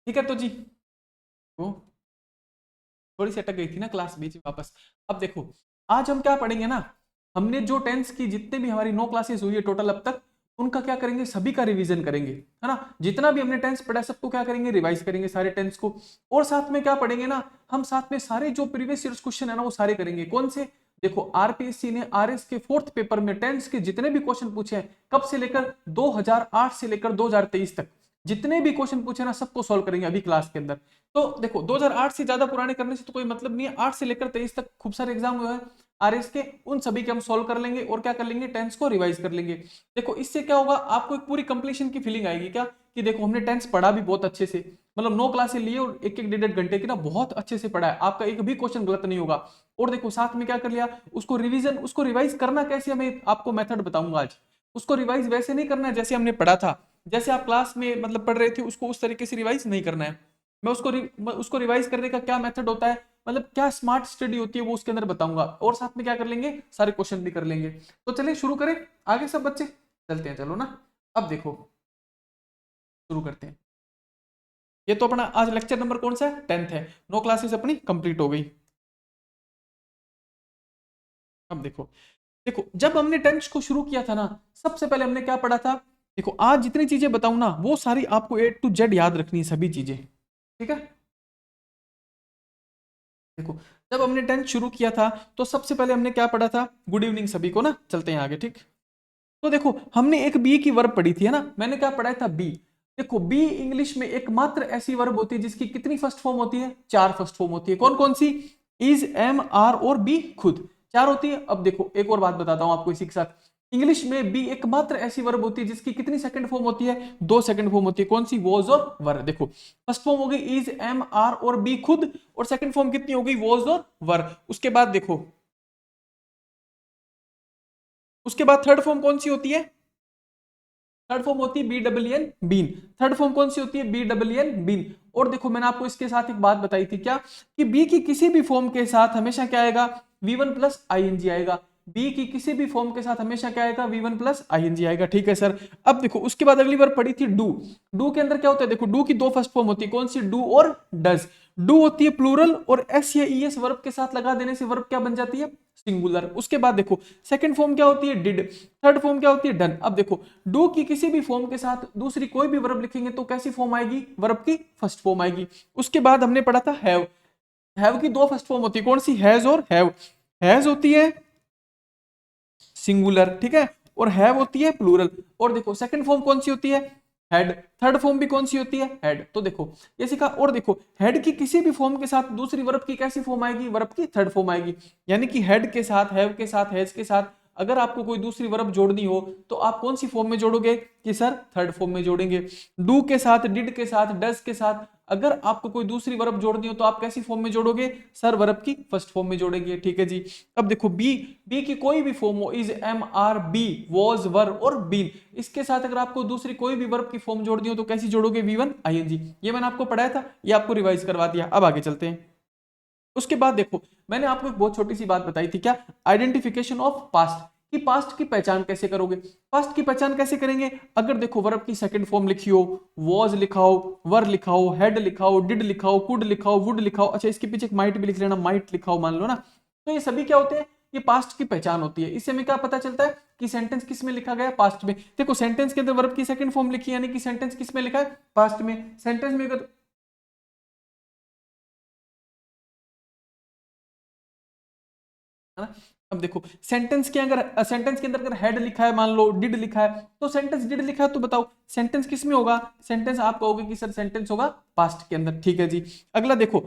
ठीक है तो जी, वो थोड़ी सी अटक गई थी ना क्लास बीच में वापस। अब देखो आज हम क्या पढ़ेंगे ना, हमने जो टेंस की जितने भी हमारी 9 क्लासेस हुई है टोटल अब तक, उनका क्या करेंगे, सभी का रिवीजन करेंगे, है ना। जितना भी हमने टेंस पढ़ा सबको क्या करेंगे, रिवाइज करेंगे सारे टेंस को। और साथ में क्या पढ़ेंगे ना, हम साथ में सारे जो प्रीवियस ईयर्स क्वेश्चन है ना वो सारे करेंगे। कौन से, देखो आरपीएससी ने आरएस के 4th पेपर में टेंस के जितने भी क्वेश्चन पूछे हैं, कब से लेकर 2008 से लेकर 2023 तक, जितने भी क्वेश्चन पूछे ना सबको सॉल्व करेंगे अभी क्लास के अंदर। तो देखो 2008 से ज्यादा पुराने करने से तो कोई मतलब नहीं है, 8 से लेकर 23 तक खूब सारे एग्जाम हुए हैं आरएस के, उन सभी के हम सॉल्व कर लेंगे और क्या कर लेंगे, टेंस को रिवाइज कर लेंगे। देखो इससे क्या होगा, आपको एक पूरी कंप्लीशन की फीलिंग आएगी क्या, कि देखो हमने टेंस पढ़ा भी बहुत अच्छे से, मतलब 9 क्लासेस लिए और एक एक 1.5 घंटे की ना बहुत अच्छे से पढ़ा है, आपका एक भी क्वेश्चन गलत नहीं होगा। और देखो साथ में क्या कर लिया, उसको रिवीजन, उसको रिवाइज करना कैसे, मैं आपको मेथड बताऊंगा आज। उसको रिवाइज वैसे नहीं करना है जैसे हमने पढ़ा था, जैसे आप क्लास में मतलब पढ़ रहे थे उसको उस तरीके से रिवाइज नहीं करना है। मैं उसको रिवाइज करने का क्या मेथड होता है, मतलब क्या स्मार्ट स्टडी होती है वो उसके अंदर बताऊंगा, और साथ में क्या कर लेंगे, सारे क्वेश्चन भी कर लेंगे। तो चलिए शुरू करें, आगे सब बच्चे चलते हैं, चलो ना। अब देखो शुरू करते हैं। ये तो अपना आज लेक्चर नंबर कौन सा है, 10th है, 9 क्लासेस अपनी कंप्लीट हो गई। अब देखो, देखो जब हमने टेंथ को शुरू किया था ना, सबसे पहले हमने क्या पढ़ा था, देखो आज जितनी चीजें बताऊं ना वो सारी आपको A to Z याद रखनी है, सभी चीजें, ठीक है। देखो जब हमने टेंथ शुरू किया था तो सबसे पहले हमने क्या पढ़ा था, गुड इवनिंग सभी को ना, चलते हैं आगे, ठीक। तो देखो हमने एक बी की वर्ब पढ़ी थी, है ना, मैंने क्या पढ़ा था, बी। देखो बी इंग्लिश में एकमात्र ऐसी वर्ब होती है जिसकी कितनी फर्स्ट फॉर्म होती है, 4 फर्स्ट फॉर्म होती है। कौन कौन सी, इज, एम, आर और बी खुद, 4 होती है। अब देखो एक और बात बताता हूं आपको इसी के साथ, इंग्लिश में बी एकमात्र ऐसी वर्ब होती है जिसकी कितनी सेकंड फॉर्म होती है, 2 सेकंड फॉर्म होती है। कौन सी, वॉज और वर। देखो फर्स्ट फॉर्म हो गई इज, एम, आर और बी खुद, और सेकंड फॉर्म कितनी हो गई, वॉज और वर। उसके बाद देखो, उसके बाद थर्ड फॉर्म कौन सी होती है, थर्ड फॉर्म होती है B double N been. Third form कौन सी होती है, बी डबल एन बीन। और देखो मैंने आपको इसके साथ एक बात बताई थी क्या, कि बी की किसी भी फॉर्म के साथ हमेशा क्या आएगा, वी1 प्लस आई आएगा। बी की किसी भी फॉर्म के साथ हमेशा क्या आएगा, वी1 प्लस आई आएगा, ठीक है सर। अब देखो उसके बाद अगली बार पढ़ी थी डू। डू के अंदर क्या होता है, देखो डू की 2 फर्स्ट फॉर्म होती है, कौन सी, डू और डज। डू होती है प्लूरल और एस या ईएस वर्ब के साथ लगा देने से वर्ब क्या बन जाती है, सिंगुलर। उसके बाद देखो सेकंड फॉर्म क्या होती है, डिड। थर्ड फॉर्म क्या होती है, डन। अब देखो डू की किसी भी फॉर्म के साथ दूसरी कोई भी वर्ब लिखेंगे तो कैसी फॉर्म आएगी, वर्ब की फर्स्ट फॉर्म आएगी। उसके बाद हमने पढ़ा था हैव। हैव की 2 फर्स्ट फॉर्म होती है, कौन सी, हैज और हैव। हैज होती है सिंगुलर, ठीक है, और हैव होती है प्लूरल। और देखो सेकंड फॉर्म कौन सी होती है, हेड। थर्ड फॉर्म भी कौन सी होती है, हेड। तो देखो ये सीखा। और देखो हेड की किसी भी फॉर्म के साथ दूसरी वर्ब की कैसी फॉर्म आएगी, वर्ब की थर्ड फॉर्म आएगी। यानी कि हेड के साथ, हैव के साथ, हैज के साथ अगर आपको कोई दूसरी वर्ब जोड़नी हो तो आप कौन सी फॉर्म में जोड़ोगे, कि सर थर्ड फॉर्म में जोड़ेंगे। डू के साथ, डिड के साथ, डज के साथ अगर आपको कोई दूसरी वर्ब जोड़नी हो तो आप कैसी फॉर्म में जोड़ोगे, सर वर्ब की फर्स्ट फॉर्म में जोड़ेंगे, ठीक है जी। अब देखो बी, बी की कोई भी फॉर्म हो, is, am, are, be, was, were और बीन, इसके साथ अगर आपको दूसरी कोई भी वर्ब की फॉर्म जोड़नी हो तो कैसी जोड़ोगे, वी1 आईएनजी। ये मैंने आपको पढ़ाया था, ये आपको रिवाइज करवा दिया। अब आगे चलते हैं। उसके बाद देखो मैंने आपको एक बहुत छोटी सी बात बताई थी क्या, आइडेंटिफिकेशन ऑफ पास्ट, कि पास्ट की पहचान कैसे करोगे। पास्ट की पहचान कैसे करेंगे, अगर देखो वर्ब की सेकंड फॉर्म लिखी हो, वॉज लिखा हो, वर लिखा हो, हेड लिखा हो, डिड लिखा हो, कुड लिखा हो, वुड लिखा हो, अच्छा इसके पीछे एक माइट भी लिख लेना, माइट लिखा हो मान लो ना, तो ये सभी क्या होते हैं, ये पास्ट की पहचान होती है। इससे हमें क्या पता चलता है कि सेंटेंस किस में लिखा गया, पास्ट में। देखो सेंटेंस के अंदर वर्ब की सेकंड फॉर्म लिखी है यानी कि सेंटेंस किस में लिखा है, पास्ट में। सेंटेंस में अगर, है ना। अब देखो सेंटेंस के अगर, सेंटेंस के अंदर अगर हेड लिखा है मान लो, डिड लिखा है, तो सेंटेंस डिड लिखा है तो बताओ सेंटेंस किस में होगा, सेंटेंस आप कहोगे कि सर सेंटेंस होगा पास्ट के अंदर, ठीक है जी। अगला देखो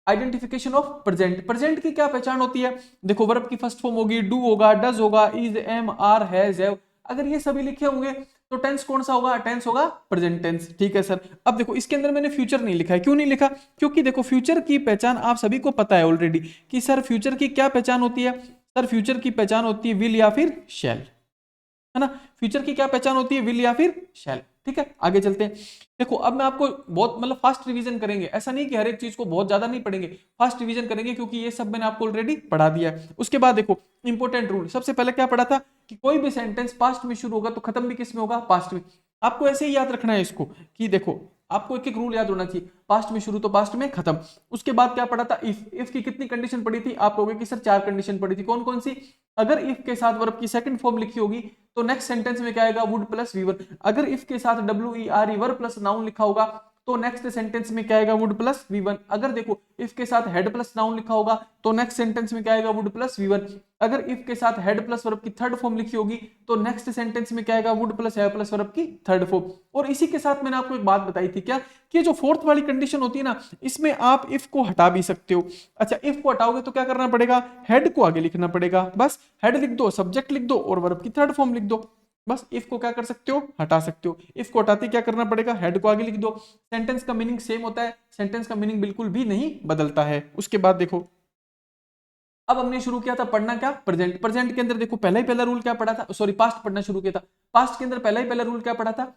आइडेंटिफिकेशन ऑफ प्रेजेंट। प्रेजेंट की क्या पहचान होती है, देखो वर्ब की फर्स्ट फॉर्म होगी, डू होगा, डज होगा, is, am, are, has, have. अगर ये सभी लिखे होंगे तो टेंस कौन सा होगा, टेंस होगा प्रेजेंट टेंस, ठीक है सर। अब देखो इसके अंदर मैंने फ्यूचर नहीं लिखा है, क्यों नहीं लिखा, क्योंकि देखो फ्यूचर की पहचान आप सभी को पता है ऑलरेडी, कि सर फ्यूचर की क्या पहचान होती है, सर फ्यूचर की पहचान होती है विल या फिर शैल, है ना। फ्यूचर की क्या पहचान होती है, विल या फिर शैल, ठीक है। आगे चलते हैं। देखो अब मैं आपको बहुत मतलब फास्ट रिवीजन करेंगे, ऐसा नहीं कि हर एक चीज को बहुत ज्यादा नहीं पढ़ेंगे, फास्ट रिवीजन करेंगे क्योंकि ये सब मैंने आपको ऑलरेडी पढ़ा दिया है। उसके बाद देखो इंपॉर्टेंट रूल, सबसे पहले क्या पढ़ा था, कि कोई भी सेंटेंस पास्ट में शुरू होगा तो खत्म भी किस में होगा, पास्ट में। आपको ऐसे ही याद रखना है इसको, कि देखो आपको एक एक रूल याद होना चाहिए, पास्ट में शुरू तो पास्ट में खत्म। उसके बाद क्या पढ़ा था, इफ की कितनी कंडीशन पड़ी थी, आप कहोगे कि सर 4 कंडीशन पड़ी थी, कौन कौन सी? अगर इफ के साथ वर्ब की सेकंड फॉर्म लिखी होगी तो नेक्स्ट सेंटेंस में क्या आएगा, वुड प्लस वी1। अगर इफ के साथ WERE वर्ब प्लस नाउन लिखा होगा तो नेक्स्ट सेंटेंस में क्या आएगा, वुड प्लस वी1। अगर देखो इफ के साथ हेड प्लस नाउन लिखा होगा तो नेक्स्ट सेंटेंस में क्या आएगा, वुड प्लस वी1। अगर इफ के साथ हेड प्लस वर्ब की थर्ड फॉर्म लिखी होगी तो नेक्स्ट सेंटेंस में क्या आएगा, वुड प्लस है प्लस वर्ब की थर्ड फॉर्म। और इसी के साथ मैंने आपको एक बात बताई थी क्या, कि जो फोर्थ वाली कंडीशन होती है ना, इसमें आप इफ को हटा भी सकते हो। अच्छा, इफ को हटाओगे तो क्या करना पड़ेगा, हेड को आगे लिखना पड़ेगा, बस हेड लिख दो, सब्जेक्ट लिख दो और वर्ब की थर्ड फॉर्म लिख दो, बस। इफ को क्या कर सकते हो, हटा सकते हो। इफ को हटाते क्या करना पड़ेगा, हेड को आगे लिख दो। सेंटेंस का मीनिंग सेम होता है, सेंटेंस का मीनिंग बिल्कुल भी नहीं बदलता है। उसके बाद देखो, अब हमने शुरू किया था पढ़ना क्या, प्रेजेंट। प्रेजेंट के अंदर देखो पहला ही पहला रूल क्या पढ़ा था, सॉरी पास्ट पढ़ना शुरू किया था। पास्ट के अंदर पहला ही पहला रूल क्या पढ़ा था,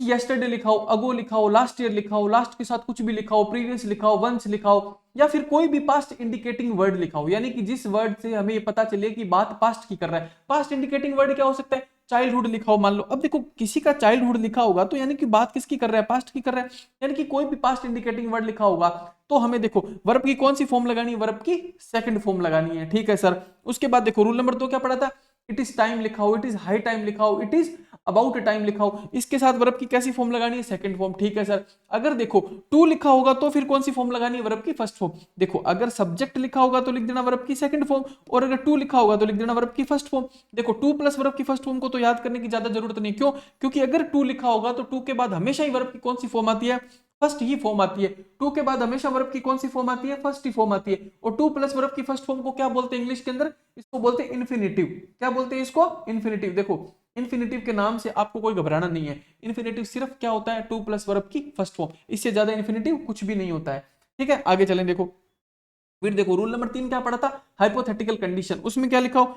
यस्टरडे लिखाओ, अगो लिखाओ, लास्ट ईयर लिखाओ, लास्ट के साथ कुछ भी लिखाओ, प्रीवियस लिखाओ, वंस लिखाओ, या फिर कोई भी पास्ट इंडिकेटिंग वर्ड लिखाओ, यानी कि जिस वर्ड से हमें ये पता चले कि बात पास्ट की कर रहा है। पास्ट इंडिकेटिंग वर्ड क्या हो सकता है, चाइल्डहुड लिखाओ मान लो। अब देखो किसी का चाइल्डहुड लिखा होगा तो यानी कि बात किसकी कर रहा है, पास्ट की कर रहा है। यानी कि कोई भी पास्ट इंडिकेटिंग वर्ड लिखा होगा तो हमें देखो वर्ब की कौन सी फॉर्म लगानी है, वर्ब की सेकंड फॉर्म लगानी है, ठीक है सर। उसके बाद देखो रूल नंबर 2 क्या पढ़ा था, इट इज टाइम लिखाओ, इट इज हाई टाइम लिखाओ, इट इज अबाउट टाइम लिखाओ। इसके साथ वर्ब की कैसी फॉर्म लगानी है, सेकंड फॉर्म, ठीक है सर। अगर देखो टू लिखा होगा तो फिर कौन सी फॉर्म लगानी है, वर्ब की फर्स्ट फॉर्म। देखो अगर सब्जेक्ट लिखा होगा तो लिख देना वर्ब की सेकंड फॉर्म, और अगर टू लिखा होगा तो लिख देना वर्ब की फर्स्ट फॉर्म। देखो टू प्लस वर्ब की फर्स्ट फॉर्म को तो याद करने की ज्यादा जरूरत नहीं, क्यों, क्योंकि अगर टू लिखा होगा तो टू के बाद हमेशा ही वर्ब की कौन सी फॉर्म आती है, फर्स्ट ही फॉर्म आती है। टू के बाद हमेशा वर्ब की कौन सी फॉर्म आती है, फर्स्ट ही फॉर्म आती है। और टू प्लस वर्ब की फर्स्ट फॉर्म को क्या बोलते हैं इंग्लिश के अंदर, इसको बोलते हैं इन्फिनेटिव। क्या बोलते हैं इसको, इन्फिनेटिव। देखो इन्फिनेटिव के नाम से आपको कोई घबराना नहीं है। इन्फिनेटिव सिर्फ क्या होता है, टू प्लस वर्ब की फर्स्ट फॉर्म, इससे ज्यादा इन्फिनेटिव कुछ भी नहीं होता है, ठीक है। आगे चलें, देखो फिर देखो रूल नंबर 3 क्या पढ़ा था, हाइपोथेटिकल कंडीशन। उसमें क्या लिखाओ,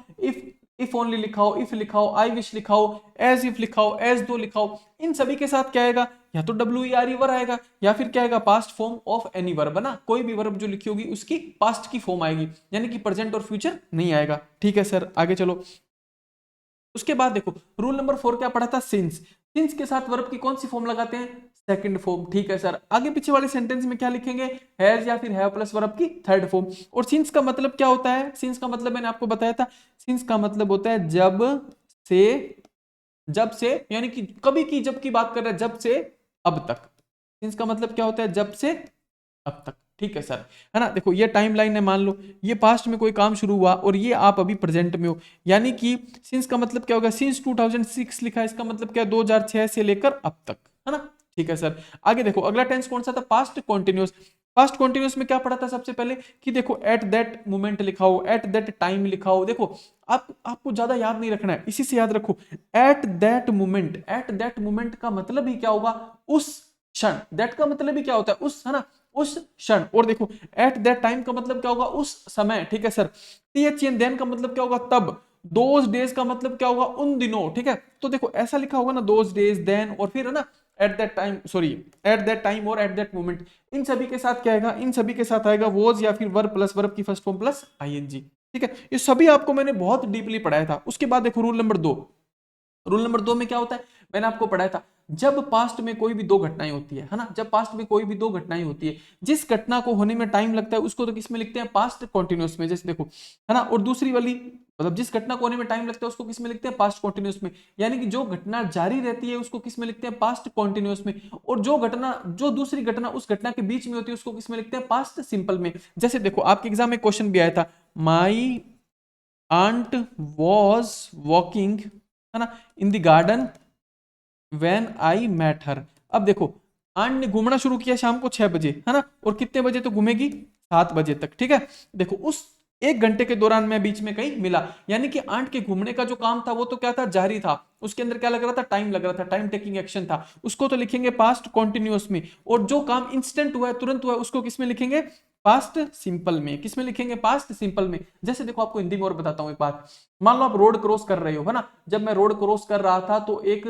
इफ ओनली लिखाओ, इफ लिखाओ, आई विश लिखाओ, एज इफ लिखाओ, एज दो लिखाओ। इन सभी के साथ क्या आएगा, या तो WERE वर्ब आएगा या फिर क्या आएगा, past form of any verb, है ना। कोई भी वर्ब जो लिखी होगी उसकी पास्ट की फॉर्म आएगी, यानी कि प्रेजेंट और फ्यूचर नहीं आएगा, ठीक है सर। आगे चलो, उसके बाद देखो रूल नंबर 4 क्या पढ़ा था, सिंस। सिंस के साथ वर्ब की कौन सी फॉर्म लगाते हैं, सेकंड फॉर्म, ठीक है सर। आगे पीछे वाले सेंटेंस में क्या लिखेंगे, हैज या फिर हैव प्लस वर्ब की थर्ड फॉर्म। और सिंस का मतलब क्या होता है, सिंस का मतलब मैंने आपको बताया था, सिंस का मतलब होता है जब से यानी कि कभी की जब की बात कर रहे हैं, जब से अब तक। सिंस का मतलब क्या होता है, जब से अब तक, ठीक है सर, है ना। देखो ये टाइम लाइन है, मान लो ये पास्ट में कोई काम शुरू हुआ और ये आप अभी प्रेजेंट में हो, यानी कि सिंस का मतलब क्या होगा, सिंस 2006 लिखा है, इसका मतलब क्या है, 2006 से लेकर अब तक, है ना, ठीक है सर। आगे देखो अगला टेंस कौन सा था, पास्ट कॉन्टिन्यूस। पास्ट कॉन्टिन्यूस में क्या पढ़ा था सबसे पहले, कि देखो एट दैट मोमेंट लिखाओ, एट दैट टाइम लिखाओ। देखो आपको ज्यादा याद नहीं रखना है, इसी से याद रखो, eight that moment. Eight that moment का मतलब ही क्या होगा, उस क्षण। दैट का मतलब ही क्या होता है, उस, है ना, उस क्षण। और देखो एट दैट टाइम का मतलब क्या होगा, उस समय, ठीक है सर। THN देन का मतलब क्या होगा, तब। दोज डेज का मतलब क्या होगा, उन दिनों, ठीक है। तो देखो ऐसा लिखा होगा ना, दोज डेज, देन, और फिर है ना eight that time, sorry eight that time और एट दैट मोमेंट। इन सभी के साथ क्या आएगा, इन सभी के साथ आएगा वॉज या फिर वर्ब प्लस वर्ब की फर्स्ट फॉर्म प्लस ING, ठीक है। ये सभी आपको मैंने बहुत डीपली पढ़ाया था। उसके बाद देखो रूल नंबर 2। रूल नंबर 2 में क्या होता है, मैंने आपको पढ़ाया था, जब पास्ट में कोई भी दो घटनाएं होती है ना, जब पास्ट में कोई भी दो घटनाएं होती है, जिस घटना को होने में टाइम लगता है उसको तो किस में लिखते हैं, पास्ट कॉन्टिन्यूस में, जैसे देखो, है ना। और दूसरी वाली, मतलब जिस घटना को होने में टाइम लगता है उसको किस में लिखते हैं, पास्ट कॉन्टिन्यूस में। यानी कि जो घटना जारी रहती है उसको किस में लिखते हैं, पास्ट कॉन्टिन्यूस में। और जो दूसरी घटना उस घटना के बीच में होती है उसको किस में लिखते हैं, पास्ट सिंपल में। जैसे देखो आपके एग्जाम में क्वेश्चन भी आया था, माई आंट वॉज वॉकिंग, है ना, in the garden when I met her. अब देखो आंट ने घूमना शुरू किया शाम को 6 बजे, है ना, और कितने बजे तो घूमेगी, 7 बजे तक, ठीक है। देखो उस 1 घंटे के दौरान मैं बीच में कहीं मिला, यानी कि आंट के घूमने का जो काम था वो तो क्या था, जारी था। उसके अंदर क्या लग रहा था, टाइम लग रहा था, टाइम टेकिंग एक्शन था, उसको तो लिखेंगे पास्ट कॉन्टिन्यूअस में। और जो काम इंस्टेंट हुआ है, तुरंत हुआ है, उसको किस में लिखेंगे, पास्ट सिंपल में। किस में लिखेंगे? पास्ट सिंपल में। जैसे देखो आपको हिंदी में और बताता हूं एक बात, मान लो आप रोड क्रॉस कर रहे हो, है ना, जब मैं रोड क्रॉस कर रहा था तो एक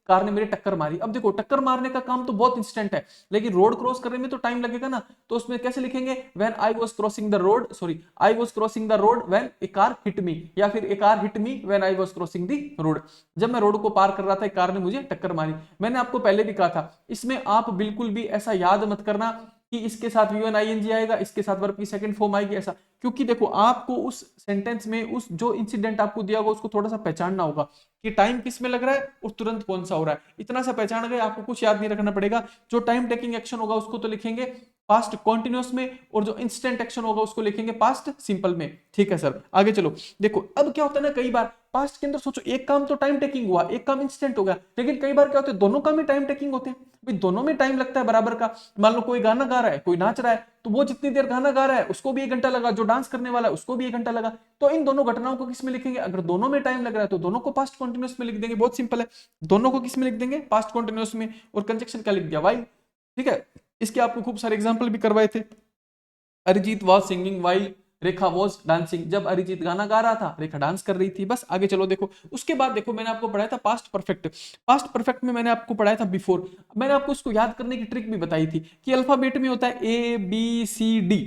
कार ने मेरी टक्कर मारी। अब देखो टक्कर मारने का काम तो बहुत इंस्टेंट है, लेकिन रोड क्रॉस करने में तो टाइम लगेगा ना, तो उसमें कैसे लिखेंगे? When I was crossing the road, sorry, I was crossing the road when a car hit me, या फिर a car hit me when I was crossing the road. जब मैं रोड को पार कर रहा था एक कार ने मुझे टक्कर मारी। मैंने आपको पहले भी कहा था, इसमें आप बिल्कुल भी ऐसा याद मत करना कि इसके साथ V1 ING आएगा, इसके साथ वर्ब की सेकंड फॉर्म आएगी, ऐसा। क्योंकि देखो आपको उस सेंटेंस में उस जो इंसिडेंट आपको दिया होगा उसको थोड़ा सा पहचानना होगा कि टाइम किस में लग रहा है और तुरंत कौन सा हो रहा है। इतना सा पहचान गए, आपको कुछ याद नहीं रखना पड़ेगा। जो टाइम टेकिंग एक्शन होगा उसको तो लिखेंगे पास्ट कॉन्टिन्यूअस में, और जो इंस्टेंट एक्शन होगा उसको लिखेंगे पास्ट सिंपल में। ठीक है सर, आगे चलो। देखो अब क्या होता है ना, कई बार पास्ट के अंदर सोचो एक काम तो टाइम टेकिंग हुआ, एक काम इंस्टेंट हो गया, लेकिन कई बार क्या होता है दोनों काम में टाइम टेकिंग होते हैं। भाई दोनों में टाइम लगता है बराबर का। मान लो कोई गाना गा रहा है, कोई नाच रहा है, तो वो जितनी देर गाना गा रहा है उसको भी 1 घंटा लगा, जो डांस करने वाला है उसको भी 1 घंटा लगा। तो इन दोनों घटनाओं को किस में लिखेंगे? अगर दोनों में टाइम लग रहा है तो दोनों को पास्ट कॉन्टिन्यूअस में लिख देंगे, बहुत सिंपल है। दोनों को किस में लिख देंगे? पास्ट कॉन्टिन्यूअस में। और कंजक्शन क्या लिख दिया? वाइल। ठीक है, इसके आपको खूब सारे एग्जाम्पल भी करवाए थे। Arijit was singing while Rekha was dancing. जब अरिजीत गाना गा रहा था रेखा डांस कर रही थी। बस आगे चलो। देखो उसके बाद देखो मैंने आपको पढ़ाया था पास्ट परफेक्ट। पास्ट परफेक्ट में मैंने आपको पढ़ाया था बिफोर। मैंने आपको इसको याद करने की ट्रिक भी बताई थी कि अल्फाबेट में होता है A B C D।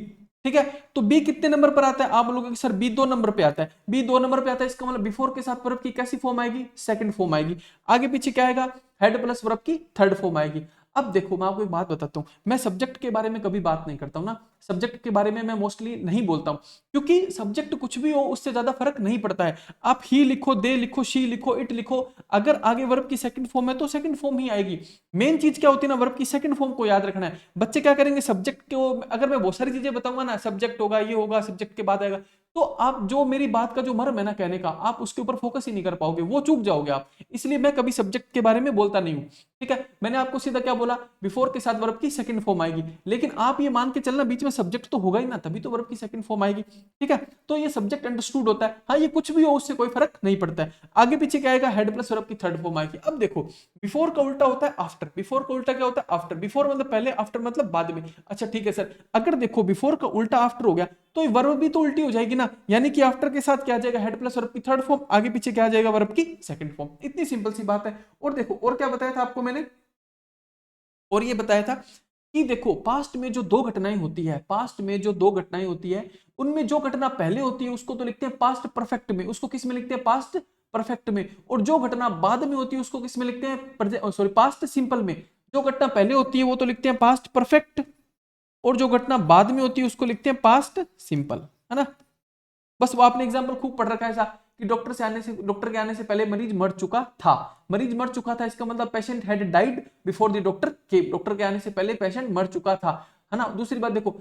ठीक है, तो बी कितने नंबर पर आता है? आप लोगों के सर बी 2 नंबर पे आता है। बी 2 नंबर पे आता है, इसका मतलब बिफोर के साथ वर्ब की कैसी फॉर्म आएगी? सेकंड फॉर्म आएगी। आगे पीछे क्या आएगा? हेड प्लस वर्ब की थर्ड फॉर्म आएगी। अब देखो मैं आपको एक बात बताता हूं, मैं सब्जेक्ट के बारे में कभी बात नहीं करता हूं ना, सब्जेक्ट के बारे में मैं मोस्टली नहीं बोलता हूं, क्योंकि सब्जेक्ट कुछ भी हो उससे ज्यादा फर्क नहीं पड़ता है। आप ही लिखो, दे लिखो, शी लिखो, इट लिखो, अगर आगे वर्ब की सेकंड फॉर्म है तो सेकंड फॉर्म ही आएगी। मेन चीज क्या होती है ना, वर्ब की सेकंड फॉर्म को याद रखना है। बच्चे क्या करेंगे, सब्जेक्ट को अगर मैं बहुत सारी चीजें बताऊंगा ना, सब्जेक्ट होगा, ये होगा, सब्जेक्ट के बाद आएगा, तो आप जो मेरी बात का जो मर्म है ना कहने का, आप उसके ऊपर फोकस ही नहीं कर पाओगे, वो चूक जाओगे आप। इसलिए मैं कभी सब्जेक्ट के बारे में बोलता नहीं हूं। ठीक है, मैंने आपको सीधा क्या बोला? बिफोर के साथ वर्ब की सेकंड फॉर्म आएगी, लेकिन आप ये मान के चलना बीच में सब्जेक्ट तो होगा ही ना, तभी तो वर्ब की सेकंड फॉर्म आएगी। ठीक है, तो ये सब्जेक्ट अंडरस्टूड होता है। हाँ, ये कुछ भी हो उससे कोई फर्क नहीं पड़ता है। आगे पीछे क्या आएगा? हेड प्लस वर्ब की थर्ड फॉर्म आएगी। अब देखो बिफोर का उल्टा होता है आफ्टर। बिफोर का उल्टा क्या होता है? आफ्टर। बिफोर मतलब पहले, आफ्टर मतलब बाद में। अच्छा ठीक है सर, अगर देखो बिफोर का उल्टा आफ्टर हो गया तो वर्ब भी तो उल्टी हो जाएगी ना, यानी कि आफ्टर के साथ क्या आ जाएगा? हेड प्लस वर्ब की थर्ड फॉर्म, आगे पीछे क्या आ जाएगा? वर्ब की सेकंड फॉर्म। इतनी सिंपल सी बात है। और देखो और क्या बताया था आपको मैंने, और ये बताया था कि देखो पास्ट में जो दो घटनाएं होती है, पास्ट में जो दो घटनाएं होती है, उनमें जो घटना पहले होती है उसको तो लिखते हैं पास्ट परफेक्ट में, उसको किस में लिखते हैं? पास्ट परफेक्ट में। और जो घटना बाद में होती है उसको किस में लिखते हैं? सॉरी, पास्ट सिंपल में। जो घटना पहले होती है वो तो लिखते हैं पास्ट परफेक्ट, और जो घटना बाद में होती है उसको लिखते हैं पास्ट सिंपल, है ना। बस वो आपने एग्जाम्पल खूब पढ़ रखा है ऐसा कि डॉक्टर के आने से पहले मरीज मर चुका था। मरीज मर चुका था, इसका मतलब patient had died before the doctor came. Doctor के आने से पहले पेशेंट मर चुका था, है ना। दूसरी बात देखो,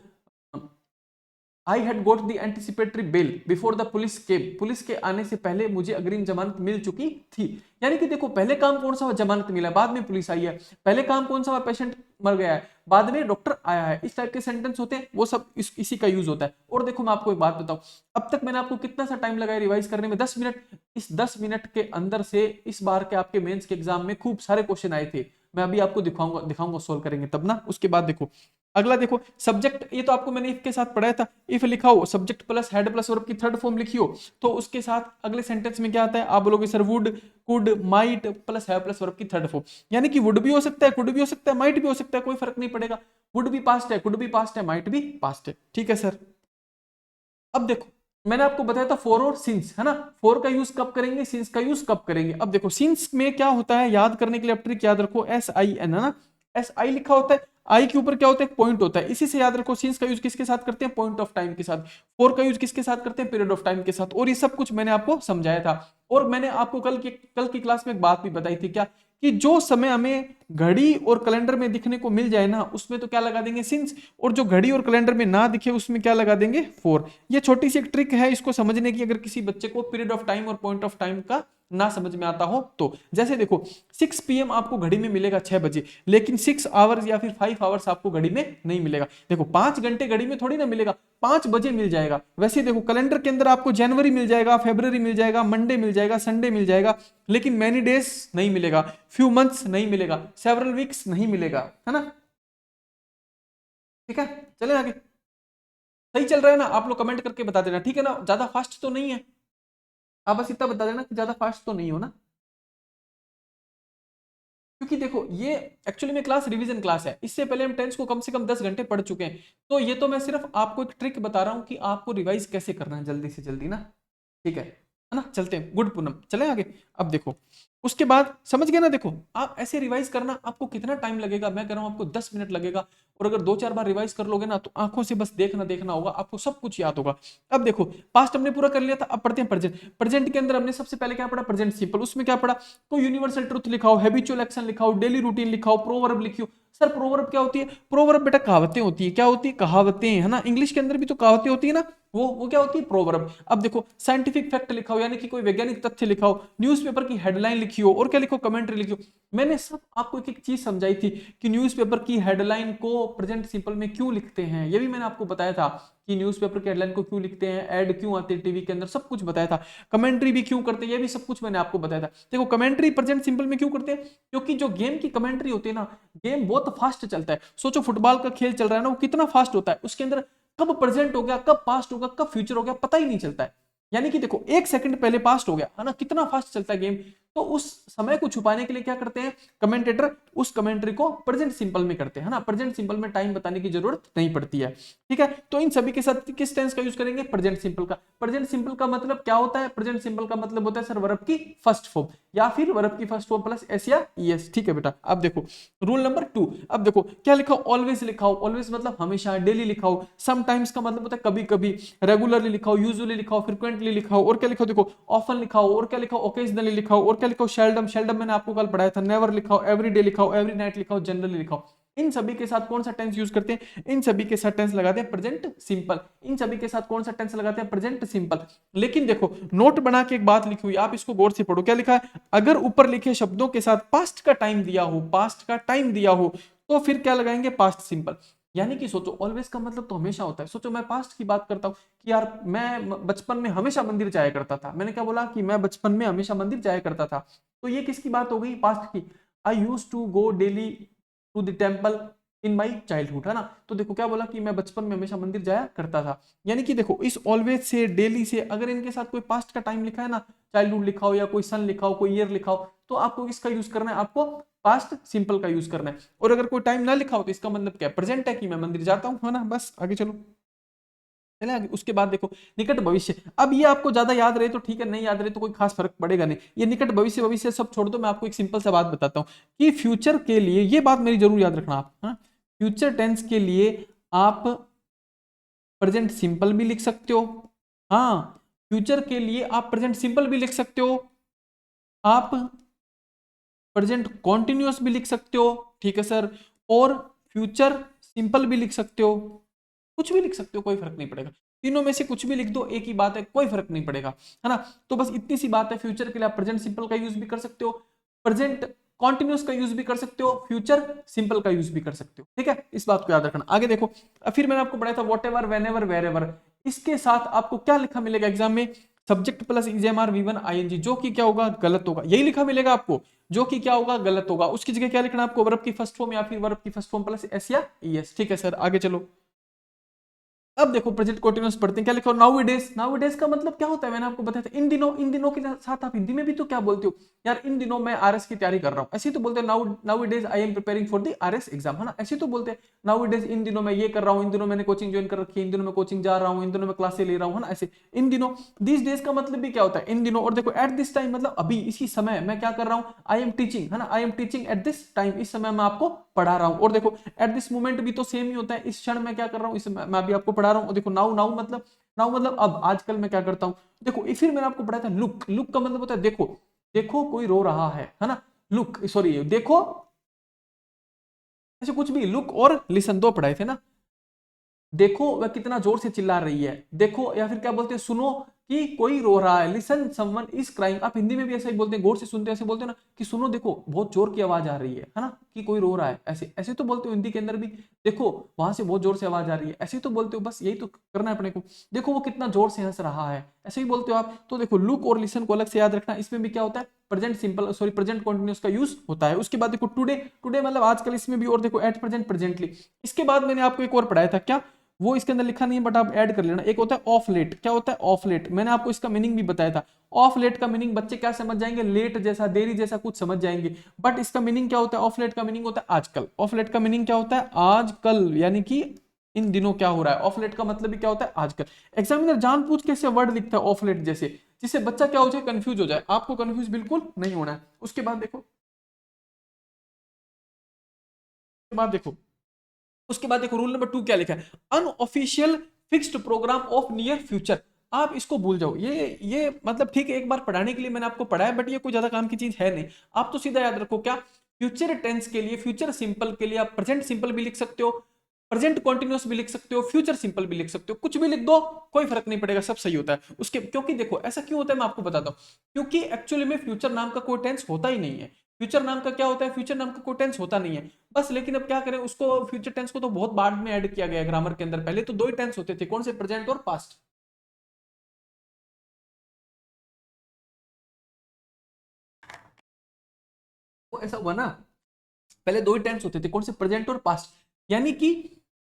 I had goat the anticipatory bell before the police came. Police के आने से पहले मुझे अग्रिम जमानत मिल चुकी थी। यानी कि देखो पहले काम कौन सा हुआ? जमानत मिला, बाद में पुलिस आई है। पहले काम कौन सा हुआ? पेशेंट मर गया है, बाद में डॉक्टर आया है। इस टाइप के सेंटेंस होते हैं, वो सब इसी का यूज होता है। और देखो मैं आपको एक बात बताऊं, अब तक मैंने आपको कितना सा टाइम लगाया रिवाइज करने में? 10 मिनट। इस 10 मिनट के अंदर से इस बार के आपके मेंस के एग्जाम में खूब सारे क्वेश्चन आए थे। मैं अभी आपको दिखाऊंगा सोल्व करेंगे तब ना। उसके बाद देखो अगला, देखो सब्जेक्ट, ये तो आपको मैंने इफ के साथ पढ़ाया था। इफ लिखा हो, subject plus head plus verb की थर्ड फॉर्म लिखी हो, तो उसके साथ अगले सेंटेंस में क्या आता है? आप बोलोगे sir would, could, might plus have plus verb की थर्ड फॉर्म। यानी कि वुड भी हो सकता है, कुड भी हो सकता है, माइट भी हो सकता है, कोई फर्क नहीं पड़ेगा। वुड भी पास्ट है, कुड भी पास्ट है, माइट भी पास्ट है। ठीक है सर। अब देखो मैंने आपको बताया था फोर और सिंस, है ना। फोर का यूज कब करेंगे, सिंस का यूज कब करेंगे? अब देखो सिंस में क्या होता है, याद करने के लिए ट्रिक याद रखो, SIN, है ना। SI लिखा होता है, आई के ऊपर क्या होता है? एक पॉइंट होता है, इसी से याद रखो। सिंस का यूज किसके साथ करते हैं? पॉइंट ऑफ टाइम के साथ। फोर का यूज किसके साथ करते हैं? पीरियड ऑफ टाइम के साथ। और ये सब कुछ मैंने आपको समझाया था। और मैंने आपको कल की क्लास में एक बात भी बताई थी, क्या? कि जो समय हमें घड़ी और कैलेंडर में दिखने को मिल जाए ना, उसमें तो क्या लगा देंगे? सिंस। और जो घड़ी और कैलेंडर में ना दिखे उसमें क्या लगा देंगे? फोर। ये छोटी सी एक ट्रिक है इसको समझने की, अगर किसी बच्चे को पीरियड ऑफ टाइम और पॉइंट ऑफ टाइम का ना समझ में आता हो तो। जैसे देखो 6 PM आपको घड़ी में मिलेगा 6 बजे, लेकिन 6 आवर्स या फिर 5 आवर्स आपको घड़ी में नहीं मिलेगा। देखो 5 घंटे घड़ी में थोड़ी ना मिलेगा, 5 बजे मिल जाएगा। वैसे देखो कैलेंडर के अंदर आपको जनवरी मिल जाएगा, फेब्रुवरी मिल जाएगा, मंडे मिल जाएगा, संडे मिल जाएगा, लेकिन मैनी डेज नहीं मिलेगा, फ्यू मंथ्स नहीं मिलेगा, सेवरल वीक्स नहीं मिलेगा, है ना। ठीक है, चले आगे। सही चल रहा है ना? आप लोग कमेंट करके बता देना, ठीक है ना? ज्यादा फास्ट तो नहीं है, आप बस इतना बता देना कि ज्यादा फास्ट तो नहीं हो ना, क्योंकि देखो ये एक्चुअली में क्लास रिवीजन क्लास है, इससे पहले हम टेंस को कम से कम 10 घंटे पढ़ चुके हैं, तो ये तो मैं सिर्फ आपको एक ट्रिक बता रहा हूं कि आपको रिवाइज कैसे करना है जल्दी से जल्दी ना, ठीक है ना? चलते हैं, गुड पूनम, चले आगे। अब देखो उसके बाद समझ गए ना, देखो आप ऐसे रिवाइज करना, आपको कितना टाइम लगेगा, मैं कह रहा हूं आपको 10 मिनट लगेगा, और अगर 2-4 बार रिवाइज कर लोगे ना तो आंखों से बस देखना देखना होगा, आपको सब कुछ याद होगा। अब देखो पास्ट हमने पूरा कर लिया था, अब पढ़ते हैं प्रेजेंट। प्रेजेंट के अंदर हमने सबसे पहले क्या पढ़ा, प्रेजेंट सिंपल, उसमें क्या पढ़ा, कोई यूनिवर्सल ट्रुथ लिखाओ, हैबिचुअल एक्शन लिखाओ, डेली रूटीन लिखाओ, प्रोवर्ब लिखियो। सर प्रोवर्ब क्या होती है? प्रोवर्ब बेटा कहावतें होती है, क्या होती है? कहावतें, है ना? इंग्लिश के अंदर भी तो कहावतें होती है ना, वो क्या होती है? प्रोवर्ब। अब देखो साइंटिफिक फैक्ट लिखाओ, यानी कि कोई वैज्ञानिक तथ्य लिखाओ, न्यूज़पेपर की हेडलाइन लिखियो, और क्या लिखो? कमेंट्री लिखियो। मैंने सब आपको एक एक चीज समझाई थी कि न्यूज़पेपर की हेडलाइन को प्रेजेंट सिंपल में क्यों लिखते हैं, ये भी मैंने आपको बताया था कि न्यूज़पेपर की हेडलाइन को क्यों लिखते हैं, ऐड क्यों आते हैं टीवी के अंदर, सब कुछ बताया था। कमेंट्री भी क्यों करते हैं, ये भी सब कुछ मैंने आपको बताया था। देखो कमेंट्री प्रेजेंट सिंपल में क्यों करते हैं, क्योंकि जो गेम की कमेंट्री होती है ना, गेम बहुत फास्ट चलता है। सोचो फुटबॉल का खेल चल रहा है ना, वो कितना फास्ट होता है, उसके अंदर कब प्रेजेंट हो गया, कब पास्ट हो गया, कब फ्यूचर हो गया, पता ही नहीं चलता है। यानी कि देखो 1 सेकंड पहले पास्ट हो गया है ना, कितना फास्ट चलता है गेम। तो उस समय को छुपाने के लिए क्या करते हैं कमेंटेटर, उस कमेंट्री को प्रेजेंट सिंपल में करते हैं ना, प्रेजेंट सिंपल में टाइम बताने की जरूरत नहीं पड़ती है, ठीक है? तो इन सभी के साथ किस टेंस का यूज करेंगे? प्रेजेंट सिंपल का। प्रेजेंट सिंपल का मतलब क्या होता है? प्रेजेंट सिंपल का मतलब होता है सर वर्ब की फर्स्ट फॉर्म, या फिर वर्ब की फर्स्ट फॉर्म प्लस एस या ईएस, ठीक है बेटा? अब देखो रूल नंबर 2, अब देखो क्या लिखाओ? ऑलवेज लिखाओ, ऑलवेज मतलब हमेशा, डेली लिखाओ, समटाइम्स का मतलब होता है कभी कभी, रेगुलरली लिखाओ, यूजुअली लिखाओ, फ्रिक्वेंटली लिखाओ, और क्या लिखाओ? देखो ऑफन लिखाओ, और क्या लिखाओ? ओकेजनली लिखाओ, और क्या लिखाओ? शेल्डम, शेल्डम मैंने आपको कल पढ़ाया था। नेवर लिखाओ, एवरीडे लिखाओ, एवरी नाइट लिखाओ, जनरली लिखाओ। इन सभी के साथ कौन सा टेंस यूज करते हैं? इन सभी के साथ टेंस लगाते हैं प्रेजेंट सिंपल। इन सभी के साथ कौन सा टेंस लगाते हैं? Present simple. लेकिन देखो नोट बना के एक बात लिखी हुई, आप इसको गौर से पढ़ो, क्या लिखा है? अगर ऊपर लिखे शब्दों के साथ पास्ट का टाइम दिया हो, पास्ट का टाइम दिया हो, तो फिर क्या लगाएंगे? Past simple. यानी कि सोचो ऑलवेज का मतलब तो हमेशा होता है। सोचो मैं पास्ट की बात करता हूं कि यार मैं बचपन में हमेशा मंदिर जाया करता था, मैंने क्या बोला कि मैं बचपन में हमेशा मंदिर जाया करता था, तो ये किसकी बात हो गई? पास्ट की। I use to go daily to the temple in my childhood, है ना? तो देखो क्या बोला कि मैं बचपन में हमेशा मंदिर जाया करता था। यानी कि देखो इस ऑलवेज से, डेली से, अगर इनके साथ कोई पास्ट का टाइम लिखा है ना, चाइल्डहुड लिखाओ या कोई सन लिखाओ, कोई ईयर लिखाओ, तो आपको किसका यूज करना है? आपको पास्ट सिंपल का यूज करना है। और अगर कोई टाइम ना लिखा हो तो इसका मतलब क्या? प्रेजेंट है कि मैं मंदिर जाता हूं, है ना? बस आगे चलो, चले आगे। उसके बाद देखो निकट भविष्य। अब ये आपको ज्यादा याद रहे तो ठीक है, नहीं याद रहे तो कोई खास फर्क पड़ेगा नहीं। ये निकट भविष्य, भविष्य सब छोड़ दो, मैं आपको एक सिंपल सा बात बताता हूँ कि फ्यूचर के लिए, ये बात मेरी जरूर याद रखना आप, हाँ? फ्यूचर टेंस के लिए आप प्रेजेंट सिंपल भी लिख सकते हो, हाँ, फ्यूचर के लिए आप प्रेजेंट सिंपल भी लिख सकते हो, आप प्रेजेंट कॉन्टिन्यूअस भी लिख सकते हो, ठीक है सर, और फ्यूचर सिंपल भी लिख सकते हो, कुछ भी लिख सकते हो, कोई फर्क नहीं पड़ेगा। तीनों में से कुछ भी लिख दो, एक ही बात है, कोई फर्क नहीं पड़ेगा, है ना? तो बस इतनी सी बात है, फ्यूचर के लिए आप प्रेजेंट सिंपल का यूज भी कर सकते हो, प्रेजेंट कॉन्टिन्यूस का यूज भी कर सकते हो, फ्यूचर सिंपल का यूज भी कर सकते हो, ठीक है? इस बात को याद रखना। आगे देखो, फिर मैंने आपको पढ़ाया था whatever, whenever, wherever, इसके साथ आपको क्या लिखा मिलेगा एग्जाम में? सब्जेक्ट प्लस इजेएमआर वी1 आईएनजी, जो कि क्या होगा? गलत होगा, यही लिखा मिलेगा आपको, जो कि क्या होगा? गलत होगा। उसकी जगह क्या लिखना आपको? वर्ब की फर्स्ट फॉर्म या फिर वर्ब की फर्स्ट फॉर्म प्लस एस या ईएस, ठीक है सर? आगे चलो। अब देखो प्रेजेंट कंटीन्यूअस पढ़ते हैं, क्या लिखा? नाउअडेज। नाउअडेज का मतलब क्या होता है? मैंने आपको बताया था इन दिनों। इन दिनों के साथ आप हिंदी में भी तो क्या बोलते हो? यार इन दिनों मैं आरएस की तैयारी कर रहा हूं, ऐसे ही तो बोलते हैं। Nowadays I am preparing for the RS exam, है ना? ऐसे ही तो बोलते हैं नाउअडेज, इन दिनों मैं ये कर रहा हूं, इन दिनों मैंने कोचिंग ज्वाइन कर रखी है, इन दिनों मैं कोचिंग जा रहा हूं, इन दिनों मैं क्लासे ले रहा हूं, है ना? ऐसे इन दिनों। दिस डेज का मतलब भी क्या होता है? इन दिनों। और देखो एट दिस टाइम मतलब अभी, इसी समय मैं क्या कर रहा हूं? आई एम टीचिंग, है ना? I am teaching eight this time, इस समय मैं आपको पढ़ा रहा हूं। और देखो एट दिस मोमेंट भी तो सेम ही होता है, इस क्षण मैं क्या कर रहा हूं? इस मैं अभी आपको पढ़ा रहा हूं। और देखो नाउ, नाउ मतलब अब, आजकल मैं क्या करता हूं? देखो फिर मैंने आपको पढ़ाया था लुक। लुक का मतलब होता है देखो, देखो कोई रो रहा है ना? लुक, सॉरी, देखो, ऐसे कुछ भी, लुक और लिसन दो पढ़ाए थे ना। देखो वह कितना जोर से चिल्ला रही है, देखो, या फिर क्या बोलते हैं? सुनो कि कोई रो रहा है, लिसन समवन इज क्राइंग। आप हिंदी में भी ऐसे ही बोलते हैं, गौर से सुनते हैं, ऐसे बोलते हैं ना कि सुनो, देखो बहुत जोर की आवाज आ रही है ना? कि कोई रो रहा है, ऐसे ऐसे तो बोलते हो हिंदी के अंदर भी। देखो वहां से बहुत जोर से आवाज आ रही है, ऐसे तो बोलते हो, बस यही तो करना है अपने को। देखो वो कितना जोर से हंस रहा है, ऐसे ही बोलते हो आप। तो देखो लुक और लिसन को अलग से याद रखना, इसमें भी क्या होता है? Present simple, sorry present continuous का यूज होता है। उसके बाद देखो टुडे, टुडे मतलब आजकल, इसमें भी। और देखो एट प्रेजेंट, प्रेजेंटली। इसके बाद मैंने आपको एक और पढ़ाया था, क्या? वो इसके अंदर लिखा नहीं है बट आप ऐड कर लेना। एक होता है ऑफ लेट। क्या होता है ऑफ लेट? मैंने आपको इसका मीनिंग भी बताया था। ऑफ लेट का मीनिंग बच्चे क्या समझ जाएंगे? लेट जैसा, देरी जैसा कुछ समझ जाएंगे। बट इसका मीनिंग क्या होता है? ऑफ लेट का मीनिंग होता है आजकल। ऑफ लेट का मीनिंग क्या होता है? आजकल, यानी कि इन दिनों क्या हो रहा है। ऑफ लेट का मतलब भी क्या होता है? आजकल। एग्जामिनर जानबूझ के ऐसे वर्ड लिखता है ऑफ लेट जैसे, जिससे बच्चा क्या हो जाए? कंफ्यूज हो जाए। आपको कंफ्यूज बिल्कुल नहीं होना है। उसके बाद देखो, बाद देखो उसके बाद देखो रूल नंबर 2 क्या लिखा है? Unofficial fixed program of near future. आप इसको भूल जाओ। ये मतलब ठीक है, एक बार पढ़ाने के लिए मैंने आपको पढ़ाया, बट ये कोई ज्यादा काम की चीज है नहीं। आप तो सीधा याद रखो क्या, फ्यूचर टेंस के लिए, फ्यूचर सिंपल के लिए आप प्रेजेंट सिंपल भी लिख सकते हो, प्रेजेंट कॉन्टिन्यूस भी लिख सकते हो, फ्यूचर सिंपल भी लिख सकते हो, कुछ भी लिख दो, कोई फर्क नहीं पड़ेगा, सब सही होता है उसके। क्योंकि देखो ऐसा क्यों होता है मैं आपको बताता हूं। क्योंकि एक्चुअली में फ्यूचर नाम का कोई टेंस होता ही नहीं है। फ्यूचर नाम का क्या होता है? फ्यूचर नाम का कोई टेंस होता नहीं है बस। लेकिन अब क्या करें, उसको फ्यूचर टेंस को तो बहुत बाद में ऐड किया गया है ग्रामर के अंदर। पहले तो दो ही टेंस होते थे, कौन से? प्रेजेंट और पास्ट। वो ऐसा हुआ ना, पहले दो ही टेंस होते थे, कौन से? प्रेजेंट और पास्ट। यानी कि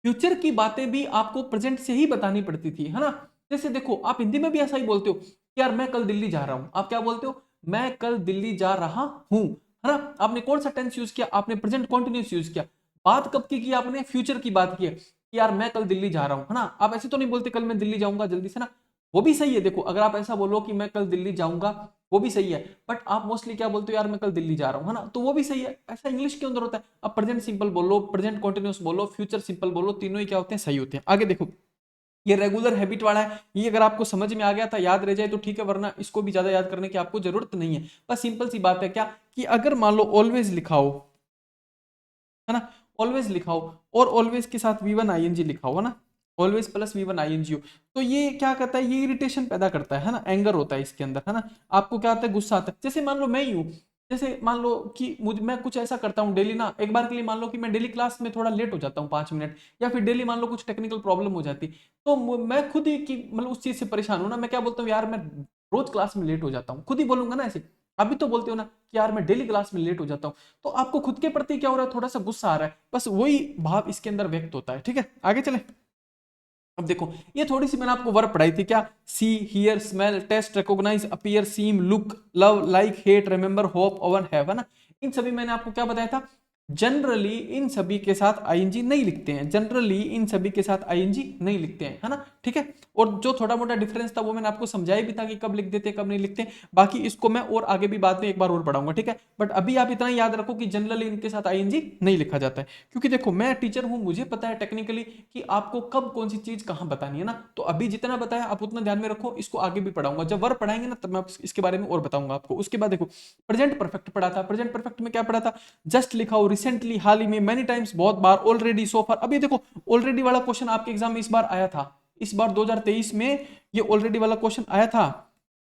फ्यूचर की बातें भी आपको प्रेजेंट से ही बतानी पड़ती थी, है ना। जैसे देखो आप हिंदी में भी ऐसा ही बोलते हो कि यार मैं कल दिल्ली जा रहा हूं। आप क्या बोलते हो? मैं कल दिल्ली जा रहा हूं, है ना। आपने कौन सा टेंस यूज किया? आपने प्रेजेंट कॉन्टिन्यूस यूज किया। बात कब की आपने? फ्यूचर की बात की है कि यार मैं कल दिल्ली जा रहा हूं, है ना। आप ऐसे तो नहीं बोलते कल मैं दिल्ली जाऊंगा जल्दी से ना। वो भी सही है। देखो अगर आप ऐसा बोलो कि मैं कल दिल्ली जाऊंगा, वो भी सही है। बट आप मोस्टली क्या बोलते हो? यार मैं कल दिल्ली जा रहा हूँ, है ना। तो वो भी सही है। ऐसा इंग्लिश के अंदर होता है। आप प्रेजेंट सिंपल बोलो, प्रेजेंट कॉन्टिन्यूस बोलो, फ्यूचर सिंपल बोलो, तीनों ही क्या होते हैं? सही होते हैं। आगे देखो, ये रेगुलर हैबिट वाला है। ये अगर आपको समझ में आ गया था, याद रह जाए तो ठीक है, वरना इसको भी ज्यादा याद करने की आपको जरूरत नहीं है। बस सिंपल सी बात है क्या, कि अगर मान लो ऑलवेज लिखा हो, है ना, ऑलवेज लिखा हो और ऑलवेज के साथ वी1 आईएनजी लिखा हो, है ना, ऑलवेज प्लस वी1 आईएनजी हो, तो ये क्या करता है? ये इरिटेशन पैदा करता है ना, एंगर होता है इसके अंदर, है ना। आपको क्या आता है? गुस्सा आता है। जैसे मान लो मैं ही हूं, जैसे मान लो कि मैं कुछ ऐसा करता हूँ डेली ना, एक बार के लिए मान लो कि मैं डेली क्लास में थोड़ा लेट हो जाता हूँ 5 मिनट, या फिर डेली मान लो कुछ टेक्निकल प्रॉब्लम हो जाती, तो मैं खुद ही की मतलब उस चीज से परेशान हूं ना। मैं क्या बोलता हूँ? यार मैं रोज क्लास में लेट हो जाता हूँ, खुद ही बोलूंगा ना ऐसे। अभी तो बोलते हो ना कि यार मैं डेली क्लास में लेट हो जाता हूँ। तो आपको खुद के प्रति क्या हो रहा है? थोड़ा सा गुस्सा आ रहा है। बस वही भाव इसके अंदर व्यक्त होता है। ठीक है, आगे चले। अब देखो ये थोड़ी सी मैंने आपको वर्ब पढ़ाई थी क्या? See, hear, smell, taste, recognise, appear, seem, look, love, like, hate, remember, hope, own, have, है ना। इन सभी मैंने आपको क्या बताया था? जनरली इन सभी के साथ आईएनजी नहीं लिखते हैं। जनरली इन सभी के साथ आईएनजी नहीं लिखते हैं, है ना। ठीक है, और जो थोड़ा मोटा डिफरेंस था वो मैंने आपको समझाया भी था कि कब लिख देते कब नहीं लिखते। बाकी इसको मैं और आगे भी बाद में एक बार और पढ़ाऊंगा, ठीक है। बट अभी आप इतना याद रखो कि जनरली इनके साथ आईएनजी नहीं लिखा जाता है। क्योंकि देखो मैं टीचर हूं, मुझे पता है टेक्निकली कि आपको कब कौन सी चीज कहां बतानी है ना। तो अभी जितना बताया आप उतना ध्यान में रखो, इसको आगे भी पढ़ाऊंगा। जब वर्ब पढ़ाएंगे ना तब मैं इसके बारे में और बताऊंगा आपको। उसके बाद देखो प्रेजेंट परफेक्ट पढ़ा था। प्रेजेंट परफेक्ट में क्या पढ़ा था? जस्ट लिखा हो, रिसेंटली, हाल ही में, मेनी टाइम्स, बहुत बार, ऑलरेडी, सो फार। अभी देखो ऑलरेडी वाला क्वेश्चन आपके एग्जाम में इस बार आया था, इस बार 2023 में ये ऑलरेडी वाला क्वेश्चन आया था,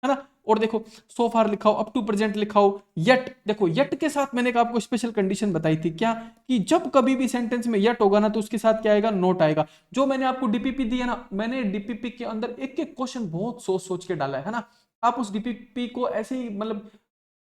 है ना। और देखो सो फार लिखा हो, अप टू प्रेजेंट लिखा हो, येट। देखो येट के साथ मैंने आपको स्पेशल कंडीशन बताई थी क्या, कि जब कभी भी सेंटेंस में येट होगा ना तो उसके साथ क्या आएगा? नोट आएगा। जो मैंने आपको डीपीपी दी है ना, मैंने डीपीपी के अंदर एक एक क्वेश्चन बहुत सोच सोच के डाला है ना। आप उस डीपीपी को ऐसे ही मतलब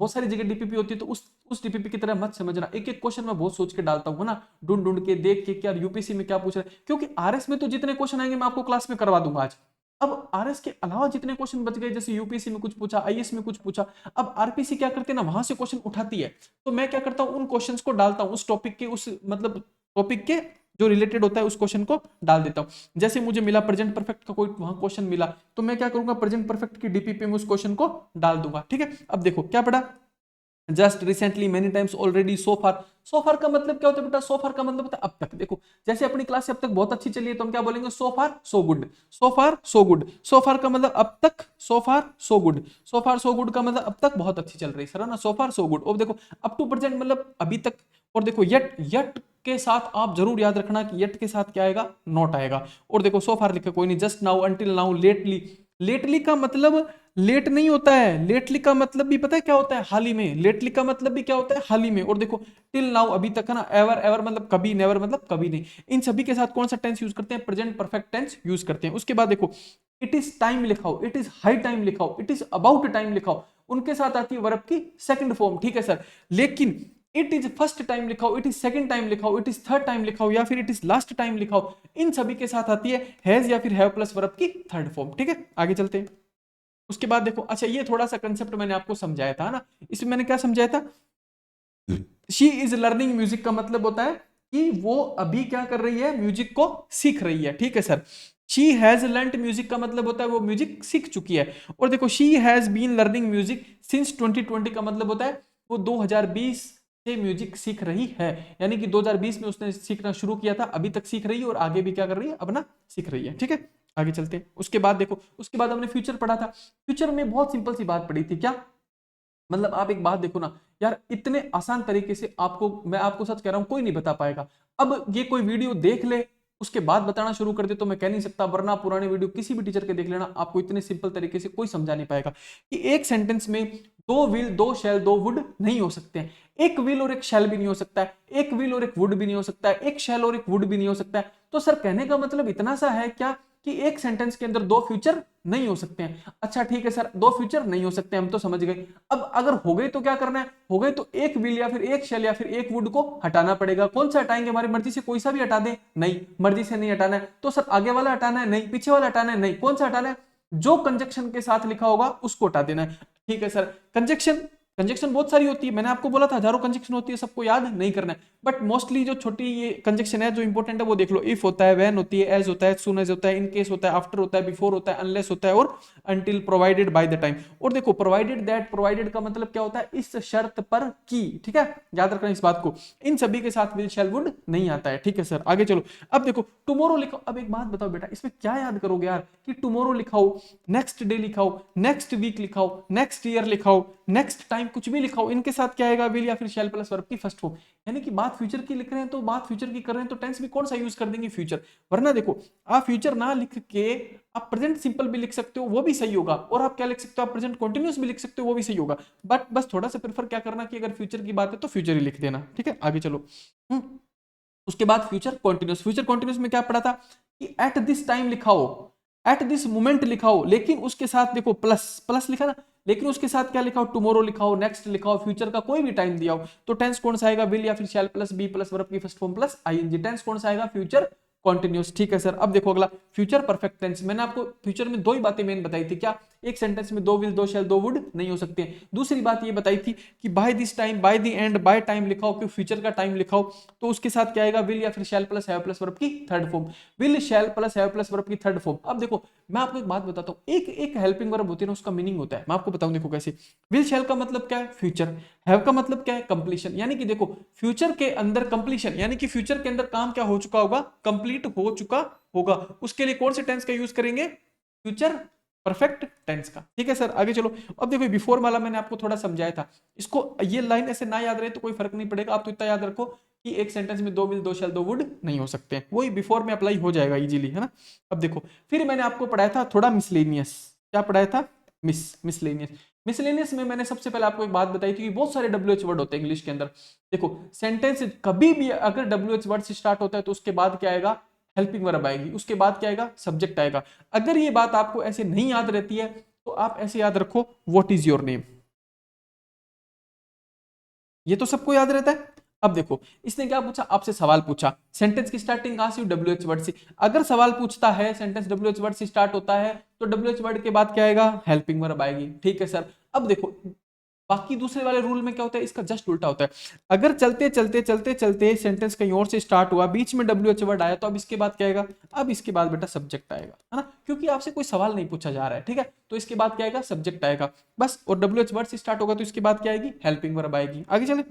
बहुत सारी जगह डीपीपी होती है तो उस डीपीपी की तरह मत समझना। एक एक क्वेश्चन मैं बहुत सोच के डालता हूँ ना, ढूंढ ढूंढ के देख के क्या यूपीसी में क्या पूछ रहा है। क्योंकि आरएस में तो जितने क्वेश्चन आएंगे मैं आपको क्लास में करवा दूंगा आज। अब आरएस के अलावा जितने क्वेश्चन बच गए, जैसे यूपीसी में कुछ पूछा, आईएएस में कुछ पूछा, अब आरपीसी क्या करते हैं ना, वहां से क्वेश्चन उठाती है। तो मैं क्या करता हूँ, उन क्वेश्चंस को डालता हूँ उस टॉपिक के, उस मतलब टॉपिक के जो रिलेटेड होता है उस क्वेश्चन को डाल देता हूँ। जैसे मुझे मिला प्रेजेंट परफेक्ट का कोई वहां क्वेश्चन मिला, तो मैं क्या करूंगा? प्रेजेंट परफेक्ट की डीपीपी में उस क्वेश्चन को डाल दूंगा। ठीक है, अब देखो क्या पढ़ा? Just, recently, many times, already, so far. So far का मतलब क्या होता है बेटा? सो फार का मतलब होता है अब तक। देखो जैसे अपनी क्लास से अब तक बहुत अच्छी चली है तो हम क्या बोलेंगे? सो फार सो गुड। सो फार सो गुड। सो फार का मतलब अब तक, सो फार सो गुड। सो फार सो गुड का मतलब अब तक बहुत अच्छी चल रही है, सर, है ना। सो फार सो गुड। और देखो अप टू प्रेजेंट मतलब अभी तक। और देखो यट, यट के साथ आप जरूर याद रखना कि यट के साथ क्या आएगा? नॉट आएगा। और देखो सो फार लिखा कोई नहीं, just now, until now, lately. Lately का मतलब लेट नहीं होता है। लेटली का मतलब भी पता है क्या होता है? हाल ही में। लेटली का मतलब भी क्या होता है? हाल ही में। और देखो टिल नाउ अभी तक, है ना। एवर, एवर मतलब कभी, नेवर मतलब कभी नहीं। इन सभी के साथ कौन सा टेंस यूज करते हैं? प्रेजेंट परफेक्ट टेंस यूज करते हैं। उसके बाद देखो इट इज टाइम लिखाओ, इट इज हाई टाइम लिखाओ, इट इज अबाउट टाइम लिखाओ, उनके साथ आती है वर्ब की सेकंड फॉर्म। ठीक है सर, लेकिन इट इज फर्स्ट टाइम लिखाओ, इट इज सेकंड टाइम लिखाओ, इट इज थर्ड टाइम लिखाओ, या फिर इट इज लास्ट टाइम लिखाओ, इन सभी के साथ आती है हैज या फिर हैव प्लस वर्ब की थर्ड फॉर्म। ठीक है, आगे चलते हैं। उसके बाद देखो, अच्छा ये थोड़ा सा कंसेप्ट मैंने आपको समझाया था ना, इसमें मैंने क्या समझाया था, शी इज लर्निंग म्यूजिक का मतलब होता है कि वो अभी क्या कर रही है, म्यूजिक को सीख रही है। ठीक है sir. She has learned music का मतलब होता है वो म्यूजिक सीख चुकी है। और देखो she has been learning music since 2020 का मतलब होता है वो 2020 से म्यूजिक सीख रही है, यानी कि 2020 में उसने सीखना शुरू किया था, अभी तक सीख रही है और आगे भी क्या कर रही है, अपना सीख रही है। ठीक है, आगे चलते हैं। उसके बाद देखो, उसके बाद हमने फ्यूचर पढ़ा था। फ्यूचर में बहुत सिंपल सी बात पढ़ी थी, क्या मतलब आप एक बात देखो ना यार, इतने आसान तरीके से आपको, मैं आपको सच कह रहा हूं, कोई नहीं बता पाएगा। अब ये कोई वीडियो देख ले उसके बाद बताना शुरू कर दे तो मैं कह नहीं सकता, वरना पुराने वीडियो किसी भी टीचर के देख लेना, आपको इतने सिंपल तरीके से कोई समझा नहीं पाएगा कि एक सेंटेंस में दो विल, दो शैल, दो वुड नहीं हो सकते हैं। एक विल और एक शैल भी नहीं हो सकता है, एक विल और एक वुड भी नहीं हो सकता है, एक शैल और एक वुड भी नहीं हो सकता है। तो सर कहने का मतलब इतना सा है क्या कि एक सेंटेंस के अंदर दो फ्यूचर नहीं हो सकते हैं। अच्छा ठीक है सर, दो फ्यूचर नहीं हो सकते, हम तो समझ गए। अब अगर हो गए तो क्या करना है, हो गए तो एक विल या फिर एक शेल या फिर एक वुड को हटाना पड़ेगा। कौन सा हटाएंगे, हमारी मर्जी से कोई सा भी हटा दें? नहीं, मर्जी से नहीं हटाना है। तो सर आगे वाला हटाना है? नहीं। पीछे वाला हटाना है? नहीं। कौन सा हटाना है? जो कंजक्शन के साथ लिखा होगा उसको हटा देना है। ठीक है सर। कंजक्शन, कंजक्शन बहुत सारी होती है, मैंने आपको बोला था हजारों कंजक्शन होती है, सबको याद नहीं करना है, बट मोस्टली जो छोटी ये कंजक्शन है जो इंपॉर्टेंट है वो देख लो। इफ होता है, व्हेन होती है, एज होता है, सून एज होता है, इन केस होता है, आफ्टर होता है, बिफोर होता है, अनलेस होता है, और until, provided by the time. और देखो प्रोवाइडेड दैट, प्रोवाइडेड का मतलब क्या होता है, इस शर्त पर कि। ठीक है, याद रखना इस बात को, इन सभी के साथ विल शैल वुड नहीं आता है। ठीक है सर, आगे चलो। अब देखो टुमारो लिखो। अब एक बात बताओ बेटा, इसमें क्या याद करोगे यार कि टुमारो लिखाओ, नेक्स्ट डे लिखाओ, नेक्स्ट वीक लिखाओ, नेक्स्ट ईयर लिखाओ, नेक्स्ट टाइम, कुछ भी लिखाओ, इनके साथ क्या आएगा, विल या फिर शैल प्लस वर्ब की फर्स्ट फॉर्म। यानी कि बात फ्यूचर की लिख रहे हैं तो बात फ्यूचर की कर रहे हैं तो टेंस भी कौन सा यूज कर देंगे, फ्यूचर। वरना देखो आप फ्यूचर ना लिख के आप प्रेजेंट सिंपल भी लिख सकते हो, वो भी सही होगा। और आप क्या लिख सकते हो, आप प्रेजेंट कंटिन्यूअस भी लिख सकते हो, वो भी सही होगा। बट बस थोड़ा सा प्रेफर क्या करना कि अगर फ्यूचर की बात है तो फ्यूचर ही लिख देना। ठीक है, आगे चलो। उसके बाद फ्यूचर कॉन्टिन्यूस। फ्यूचर कॉन्टिन्यूस में क्या पढ़ा था कि एट दिस टाइम लिखाओ, एट दिस मोमेंट लिखाओ, लेकिन उसके साथ देखो प्लस, प्लस लिखा ना, लेकिन उसके साथ क्या लिखाओ, टुमारो लिखाओ, नेक्स्ट लिखाओ, फ्यूचर का कोई भी टाइम दिया हो। तो टेंस कौन सा आएगा, विल या फिर shall plus be plus verb की first form plus I N G. Tense कौन सा आएगा, फ्यूचर कॉन्टिन्यूस। ठीक है सर। अब देखो अगला फ्यूचर परफेक्ट टेंस। मैंने आपको फ्यूचर में दो ही बातें मेन बताई थी, क्या, एक सेंटेंस में दो विल, दो शैल, दो वुड नहीं हो सकते। दूसरी बात ये बताई थी कि by this time, by the end, by time लिखाओ, कि फ्यूचर का टाइम लिखाओ। तो उसके साथ क्या आएगा, विल या फिर shall plus have plus verb की third form. Will, shall plus have plus verb की थर्ड फॉर्म। अब देखो मैं आपको एक बात बताता हूँ, एक एक हेल्पिंग वर्ब होती है ना, उसका मीनिंग होता है, मैं आपको बताऊं देखो कैसे। विल शैल का मतलब क्या है, फ्यूचर। हैव का मतलब क्या है, कंप्लीशन। यानी कि देखो फ्यूचर के अंदर कंप्लीशन, यानी कि फ्यूचर के अंदर काम क्या हो चुका होगा, कंप्लीट हो चुका होगा। उसके लिए कौन से टेंस का यूज करेंगे, फ्यूचर परफेक्ट टेंस का। ठीक है सर, आगे चलो। अब देखो बिफोर वाला मैंने आपको थोड़ा समझाया था, इसको ये लाइन ऐसे ना याद रहे तो कोई फर्क नहीं पड़ेगा, आप तो इतना याद रखो कि एक सेंटेंस में दो विल, दो शैल, दो वुड नहीं हो सकते, वही बिफोर में अप्लाई हो जाएगा इजीली, है ना। अब देखो फिर मैंने आपको पढ़ाया था थोड़ा मिसलेनियस। क्या पढ़ाया था, मिसलेनियस। मिसलेनियस में मैंने सबसे पहले आपको एक बात बताई थी कि बहुत सारे WH वर्ड होते हैं इंग्लिश के अंदर। देखो सेंटेंस कभी भी अगर WH वर्ड से स्टार्ट होता है तो उसके बाद क्या आएगा, हेल्पिंग वर्ब आएगी, उसके बाद क्या आएगा, सब्जेक्ट आएगा। अगर ये बात आपको ऐसे नहीं याद रहती है तो आप ऐसे याद रखो, व्हाट इज योर नेम। ये तो सबको याद रहता है। अब देखो इसने क्या पूछा, आपसे सवाल पूछा, सेंटेंस की स्टार्टिंग कहां से, WH वर्ड से। अगर सवाल पूछता है, सेंटेंस WH वर्ड से स्टार्ट होता है तो WH वर्ड के बाद क्या आएगा, हेल्पिंग वर्ब आएगी। ठीक है सर। अब देखो बाकी दूसरे वाले रूल में क्या होता है, इसका जस्ट उल्टा होता है। अगर चलते चलते चलते चलते सेंटेंस कहीं और से स्टार्ट हुआ, बीच में WH वर्ड आया, तो अब इसके बाद क्या आएगा, अब इसके बाद बेटा सब्जेक्ट आएगा, है ना, क्योंकि आपसे कोई सवाल नहीं पूछा जा रहा है। ठीक है, तो इसके बाद क्या आएगा, सब्जेक्ट आएगा बस। और WH वर्ड से स्टार्ट होगा तो इसके बाद क्या आएगी, हेल्पिंग वर्ब आएगी। आगे चले।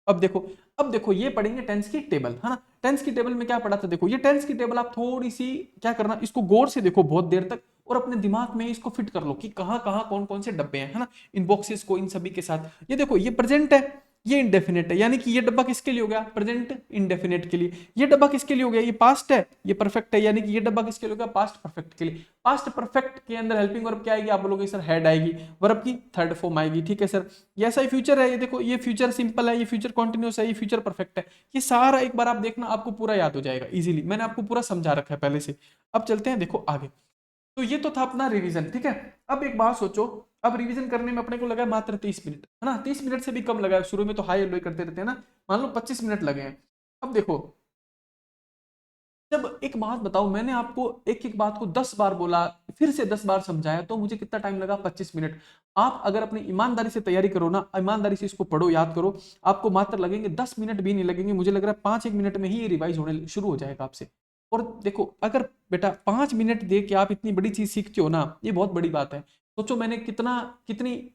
अब देखो, अब देखो ये पढ़ेंगे टेंस की टेबल, है ना। टेंस की टेबल में क्या पढ़ा था, देखो ये टेंस की टेबल आप थोड़ी सी क्या करना, इसको गौर से देखो बहुत देर तक, और अपने दिमाग में इसको फिट कर लो कि कहां कहां कौन कौन से डब्बे हैं, है ना, इन बॉक्सेस को, इन सभी के साथ। ये देखो ये प्रेजेंट है, ये इंडेफिनेट है, यानी कि ये डब्बा किसके लिए हो गया, प्रेजेंट इंडेफिनेट के लिए। ये डब्बा किसके लिए हो गया, ये पास्ट है, ये परफेक्ट है, यानी कि ये डब्बा किसके लिए हो गया, पास्ट परफेक्ट के लिए। पास्ट परफेक्ट के अंदर हेल्पिंग वर्ब क्या आएगी, आप बोलोगे सर हेड आएगी, वर्ब की थर्ड फॉर्म आएगी। ठीक है सर। ये ऐसा ही फ्यूचर है, ये देखो ये फ्यूचर सिंपल है, ये फ्यूचर कॉन्टिन्यूस है, ये फ्यूचर परफेक्ट है। ये सारा एक बार आप देखना, आपको पूरा याद हो जाएगा इजीली, मैंने आपको पूरा समझा रखा है पहले से। अब चलते हैं देखो आगे। तो ये तो था अपना रिवीजन, ठीक है। अब एक बात सोचो, अब रिवीजन करने में अपने को लगा मात्र 30 मिनट, है ना, 30 मिनट से भी कम लगा है, शुरू में तो हाई लो करते रहते हैं ना, मान लो 25 मिनट लगे हैं। अब देखो, जब एक बात बताओ, मैंने आपको एक एक बात को 10 बार बोला, फिर से 10 बार समझाया, तो मुझे कितना टाइम लगा? 25 मिनट। आप अगर अपनी ईमानदारी से तैयारी करो ना, ईमानदारी से इसको पढ़ो, याद करो, आपको मात्र लगेंगे 10 मिनट भी नहीं लगेंगे, मुझे लग रहा है 5-1 मिनट में ही ये रिवाइज होने शुरू हो जाएगा आपसे। और देखो, अगर बेटा 5 मिनट दे के आप इतनी बड़ी चीज सीखते हो ना, ये बहुत बड़ी बात है। सोचो मैंने कितनी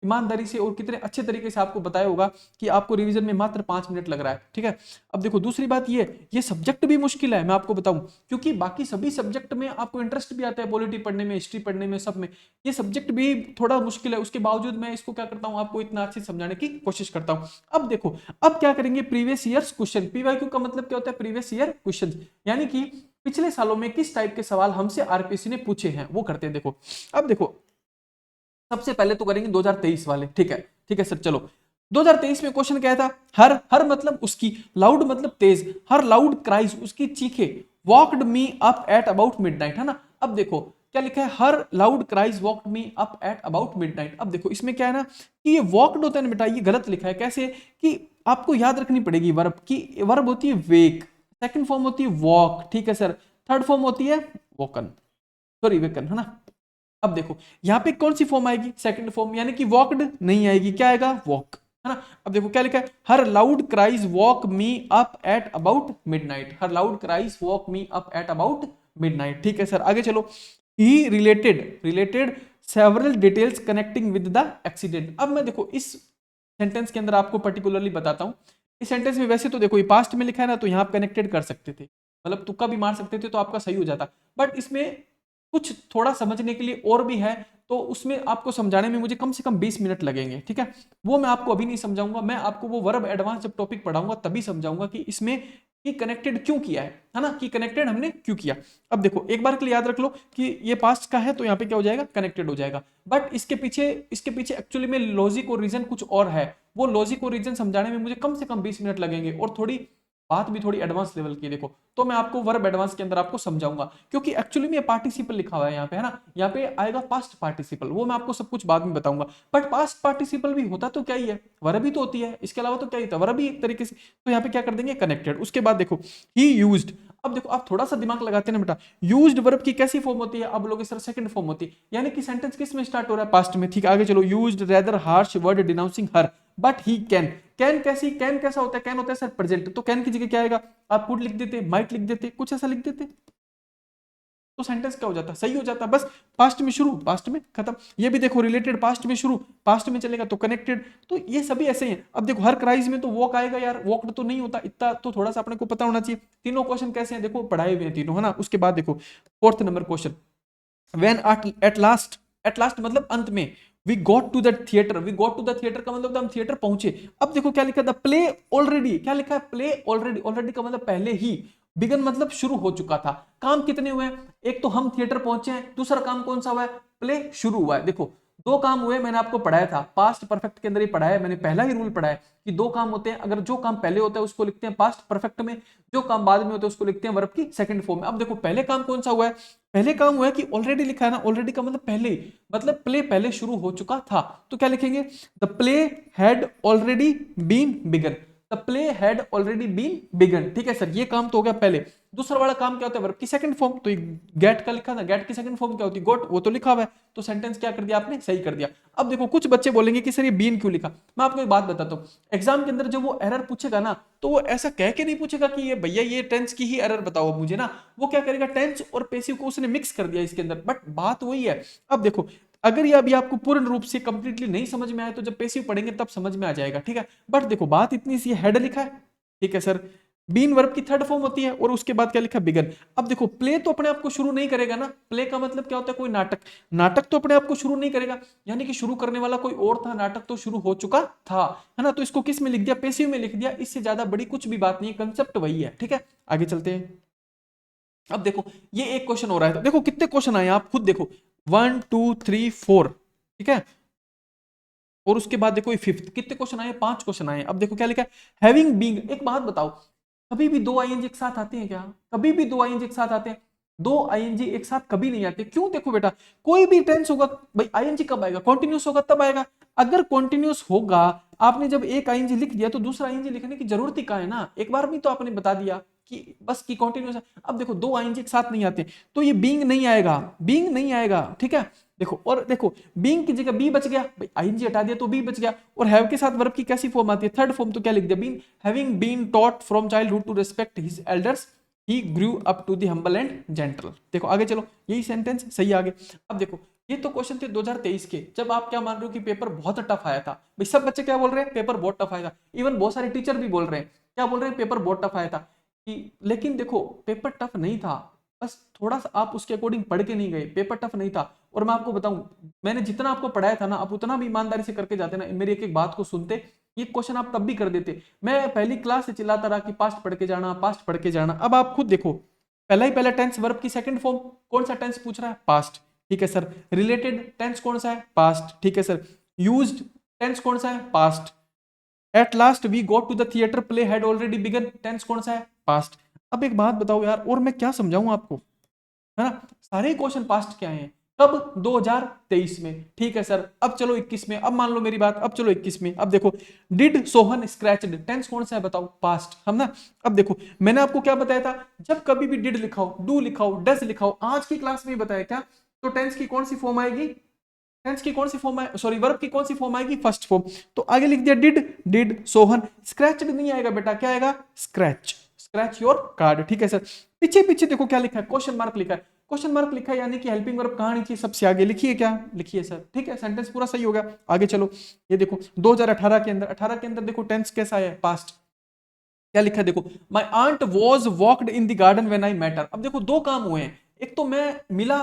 ईमानदारी से और कितने अच्छे तरीके से आपको बताया होगा कि आपको रिवीजन में मात्र 5 मिनट लग रहा है, ठीक है। अब देखो दूसरी बात ये सब्जेक्ट भी मुश्किल है, मैं आपको बताऊं, क्योंकि बाकी सभी सब्जेक्ट में आपको इंटरेस्ट भी आता है, पॉलिटी पढ़ने में, हिस्ट्री पढ़ने में, सब में। ये सब्जेक्ट भी थोड़ा मुश्किल है, उसके बावजूद मैं इसको क्या करता हूं, आपको इतना अच्छे समझाने की कोशिश करता हूं। अब देखो, अब क्या करेंगे, प्रीवियस ईयर्स क्वेश्चन। पीवाईक्यू का मतलब क्या होता है? प्रीवियस ईयर क्वेश्चन, यानी कि पिछले सालों में किस टाइप के सवाल हमसे आरपीएससी ने पूछे हैं, वो करते हैं। देखो, अब देखो, सबसे पहले तो करेंगे 2023 वाले, ठीक है, ठीक है सर, चलो। 2023 में क्वेश्चन क्या था? हर हर मतलब उसकी, लाउड मतलब तेज, हर लाउड क्राइज, उसकी चीखे, walked me up at about midnight, है ना। अब देखो क्या लिखा है, her loud cries walked me up at about midnight. अब देखो इसमें क्या है ना, कि ये वॉकड होता है ना बेटा, ये गलत लिखा है। कैसे? कि आपको याद रखनी पड़ेगी वर्ब की, वर्ब होती है वेक, सेकंड फॉर्म होती है वॉक, ठीक है सर, थर्ड फॉर्म होती है वॉकन, सॉरी वेकन, है ना। अब देखो यहाँ पे कौन सी फॉर्म आएगी? सेकंड फॉर्म, यानी कि वॉकड नहीं आएगी, क्या आएगा? वॉक, है ना। अब देखो क्या लिखा है, her loud cries walk me up at about midnight, her loud cries walk me up at about midnight, ठीक है सर। आगे चलो, he related several details connecting with the accident. अब मैं देखो इस सेंटेंस के अंदर आपको पर्टिकुलरली बताता हूं। इस सेंटेंस में वैसे तो देखो ये पास्ट में लिखा है ना, तो यहाँ आप कनेक्टेड कर सकते थे, मतलब तुक्का भी मार सकते थे तो आपका सही हो जाता, बट इसमें कुछ थोड़ा समझने के लिए और भी है, तो उसमें आपको समझाने में मुझे कम से कम 20 मिनट लगेंगे, ठीक है। वो मैं आपको अभी नहीं समझाऊंगा, मैं आपको वो वर्ब एडवांस जब टॉपिक पढ़ाऊंगा तभी समझाऊंगा कि इसमें कि कनेक्टेड क्यों किया है ना, कि कनेक्टेड हमने क्यों किया। अब देखो एक बार के लिए याद रख लो कि ये पास्ट का है, तो यहाँ पे क्या हो जाएगा? कनेक्टेड हो जाएगा। बट इसके पीछे एक्चुअली में लॉजिक और रीजन कुछ और है, वो लॉजिक और रीजन समझाने में मुझे कम से कम 20 मिनट लगेंगे, और थोड़ी बात भी थोड़ी एडवांस लेवल की। देखो तो मैं आपको वर्ब एडवांस के अंदर आपको समझाऊंगा, क्योंकि एक्चुअली में पार्टिसिपल लिखा हुआ है यहाँ पे, है ना, यहाँ पे आएगा पास्ट पार्टिसिपल, वो मैं आपको सब कुछ बाद में बताऊंगा। बट पास्ट पार्टिसिपल भी होता तो क्या ही है? वर्ब ही तो होती है, इसके अलावा तो क्या ही था? वर्ब ही एक तरीके से। तो यहाँ पे क्या कर देंगे? कनेक्टेड। उसके बाद देखो ही यूज्ड। अब देखो आप थोड़ा सा दिमाग लगाते हैं ना बेटा, यूज्ड वर्ब की कैसी फॉर्म होती है? अब लोग सर सेकंड फॉर्म होती है, यानी कि सेंटेंस किस में स्टार्ट हो रहा है? पास्ट में, ठीक। आगे चलो, used rather harsh word denouncing her, but he can. Can कैसा होता है? कैन होता है सर प्रेजेंट, तो कैन की जगह क्या आएगा? आप कुड लिख देते, माइट लिख देते, कुछ ऐसा लिख देते, तो सेंटेंस क्या हो जाता? सही हो जाता। बस पास्ट में शुरू, पास्ट में खत्म। ये भी देखो रिलेटेड, पास्ट में शुरू, पास्ट में चलेगा तो कनेक्टेड, तो ये सभी ऐसे ही हैं। अब देखो हर क्राइज में तो वॉक आएगा यार, वॉकड तो नहीं होता, इतना तो थोड़ा सा अपने को पता होना चाहिए। तीनों क्वेश्चन कैसे हैं? देखो पढ़ाए हुए हैं तीनों, है ना। उसके बाद देखो fourth number question, when at last मतलब अंत में, we got to the theatre, we got to the theatre का मतलब हम थिएटर पहुंचे। अब देखो क्या लिखा था? प्ले ऑलरेडी, क्या लिखा है? प्ले ऑलरेडी, ऑलरेडी का मतलब पहले ही, बिगन मतलब शुरू हो चुका था। काम कितने हुए? एक तो हम थिएटर पहुंचे हैं, दूसरा काम कौन सा हुआ है? प्ले शुरू हुआ है। देखो दो काम हुए, मैंने आपको पढ़ाया था पास्ट परफेक्ट के अंदर ही पढ़ाया है मैंने, पहला ही रूल पढ़ाया है कि दो काम होते हैं, अगर जो काम पहले होता है उसको लिखते हैं पास्ट परफेक्ट में, जो काम बाद में होता है उसको लिखते हैं वर्ब की सेकंड फॉर्म में। अब देखो पहले काम कौन सा हुआ है? पहले काम हुआ है कि ऑलरेडी लिखा है ना, ऑलरेडी का मतलब पहले ही, मतलब प्ले पहले शुरू हो चुका था, तो क्या लिखेंगे? The play had already been begun, the play had already been begun, ठीक है सर, ये काम तो हो गया पहले। दूसरा वाला काम क्या होता है? वर्ब की सेकंड फॉर्म, तो गेट का लिखा था, गेट की सेकंड फॉर्म क्या होती है? गोट, वो तो लिखा हुआ है, तो सेंटेंस क्या कर दिया आपने? सही कर दिया। अब देखो कुछ बच्चे बोलेंगे कि सर ये बीन क्यों लिखा, मैं आपको एक बात बताता हूँ, एग्जाम के अंदर जब वो एरर पूछेगा ना, तो वो ऐसा कह के नहीं पूछेगा कि ये भैया ये टेंस की ही एरर बताओ मुझे ना, वो क्या करेगा? टेंस और पैसिव को उसने मिक्स कर दिया इसके अंदर, बट बात वही है। अब देखो अगर ये अभी आपको पूर्ण रूप से कंप्लीटली नहीं समझ में आए, तो जब पैसिव पढ़ेंगे तब समझ में आ जाएगा, ठीक है। बट देखो बात इतनी सी, हेड लिखा है, ठीक है सर, बीन वर्ब की थर्ड फॉर्म होती है, और उसके बाद क्या लिखा? बिगन। अब देखो प्ले तो अपने आप को शुरू नहीं करेगा ना, प्ले का मतलब क्या होता है? कोई नाटक, नाटक तो अपने आप को शुरू नहीं करेगा, यानी कि शुरू करने वाला कोई और था, नाटक तो शुरू हो चुका था, है ना। तो इसको किस में लिख दिया? पैसिव में लिख दिया, इससे ज्यादा बड़ी कुछ भी बात नहीं है, कंसेप्ट वही है, ठीक है। आगे चलते हैं। अब देखो ये एक क्वेश्चन हो रहा है, देखो कितने क्वेश्चन आए आप खुद देखो, 1 2 3 4, ठीक है, और उसके बाद देखो ये फिफ्थ, कितने क्वेश्चन आए? 5 क्वेश्चन आए। अब देखो क्या लिखा है? Having being. एक बात बताओ, कभी भी दो आईएनजी एक साथ आते हैं क्या? कभी भी दो आईएनजी एक साथ आते हैं? दो आईएनजी एक साथ कभी नहीं आते। क्यों? देखो बेटा, कोई भी टेंस होगा भाई, आईएनजी कब आएगा? कॉन्टिन्यूस होगा तब आएगा। अगर कॉन्टिन्यूस होगा, आपने जब एक आईएनजी लिख दिया तो दूसरा आईएनजी लिखने की जरूरत ही कहाँ है ना, एक बार में तो आपने बता दिया कि बस की कॉन्टिन्यूस है। अब देखो दो आईएनजी एक साथ नहीं आते तो ये बीइंग नहीं आएगा, बीइंग नहीं आएगा, ठीक है। देखो, और देखो बीइंग की जगह बी बच गया भाई, आईएनजी हटा दिया तो बी बच गया। और हैव के साथ वर्ब की कैसी फॉर्म आती है? Third form. तो क्या लिख दिया? Been, having been taught from childhood to respect his elders, he grew up to the humble and gentle. देखो आगे चलो, यही सेंटेंस सही आगे। अब देखो ये तो क्वेश्चन थे 2023 के, जब आप क्या मान रहे हो कि पेपर बहुत टफ आया था। भाई सब बच्चे क्या बोल रहे हैं? पेपर बहुत टफ आया था। इवन बहुत सारे टीचर भी बोल रहे हैं, क्या बोल रहे हैं? पेपर बहुत टफ आया था। कि लेकिन देखो पेपर टफ नहीं था, बस थोड़ा सा आप उसके अकॉर्डिंग पढ़ के नहीं गए, पेपर टफ नहीं था। और मैं आपको बताऊं, मैंने जितना आपको पढ़ाया था ना, आप उतना भी ईमानदारी से करके जाते ना, मेरी एक एक बात को सुनते, ये क्वेश्चन आप तब भी कर देते। मैं पहली क्लास से चिल्लाता रहा कि पास्ट पढ़ के जाना, पास्ट पढ़ के जाना। अब आप खुद देखो, पहला ही पहला टेंस वर्ब की सेकंड फॉर्म, कौन सा टेंस पूछ रहा है? पास्ट, ठीक है सर। रिलेटेड टेंस कौन सा है? पास्ट, ठीक है सर। यूज्ड टेंस कौन सा है? Past. At last we go to the theatre, play had already begun, tense कौन सा है? पास्ट। अब एक बात बताओ यार, और मैं क्या समझाऊं आपको, है ना? सारे क्वेश्चन पास्ट क्या हैं? कब? 2023 में, ठीक है सर। अब चलो 21 में, अब मान लो मेरी बात, अब चलो 21 में। अब देखो, डिड सोहन स्क्रैचड, टेंस कौन सा है बताओ? पास्ट, हम ना। अब देखो मैंने आपको क्या बताया था, जब कभी भी डिड लिखाओ, डू लिखाओ, डज लिखाओ, आज की क्लास में बताया क्या, तो टेंस की कौन सी फॉर्म आएगी? टेंस की कौन सी फॉर्म आए, सॉरी वर्ब की कौन सी फॉर्म आएगी? First form. तो आगे लिख दिया डिड, डिड सोहन। स्क्रैचड नहीं आएगा बेटा, क्या आएगा? स्क्रैच, स्क्रैच योर कार्ड, ठीक है सर। पीछे पीछे देखो क्या लिखा है, क्वेश्चन मार्क लिखा है। क्वेश्चन मार्क लिखा है यानी कि हेल्पिंग वर्ब कहां नीचे सबसे आगे लिखिए, क्या लिखिए सर, ठीक है। सेंटेंस पूरा सही हो गया। आगे चलो, ये देखो 2018 के अंदर, 18 के अंदर देखो टेंस कैसा है? पास्ट। क्या लिखा है देखो, my aunt was walked in the garden when I met her. अब देखो दो काम हुए हैं, एक तो मैं मिला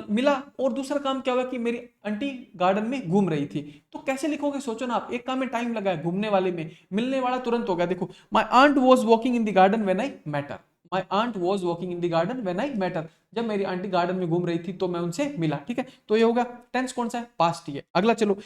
मिला, और दूसरा काम क्या हुआ कि मेरी आंटी गार्डन में घूम रही थी। तो कैसे लिखोगे सोचो ना आप, एक काम में टाइम लगा है, घूमने वाले में, मिलने वाला तुरंत हो गया। देखो my aunt was walking in the garden when I met her, my aunt was walking in the garden when I met her, जब मेरी आंटी गार्डन में घूम रही थी तो मैं उनसे मिला, ठीक है। तो ये होगा, टेंस कौन सा है? पास्ट ही है। अगला चलो,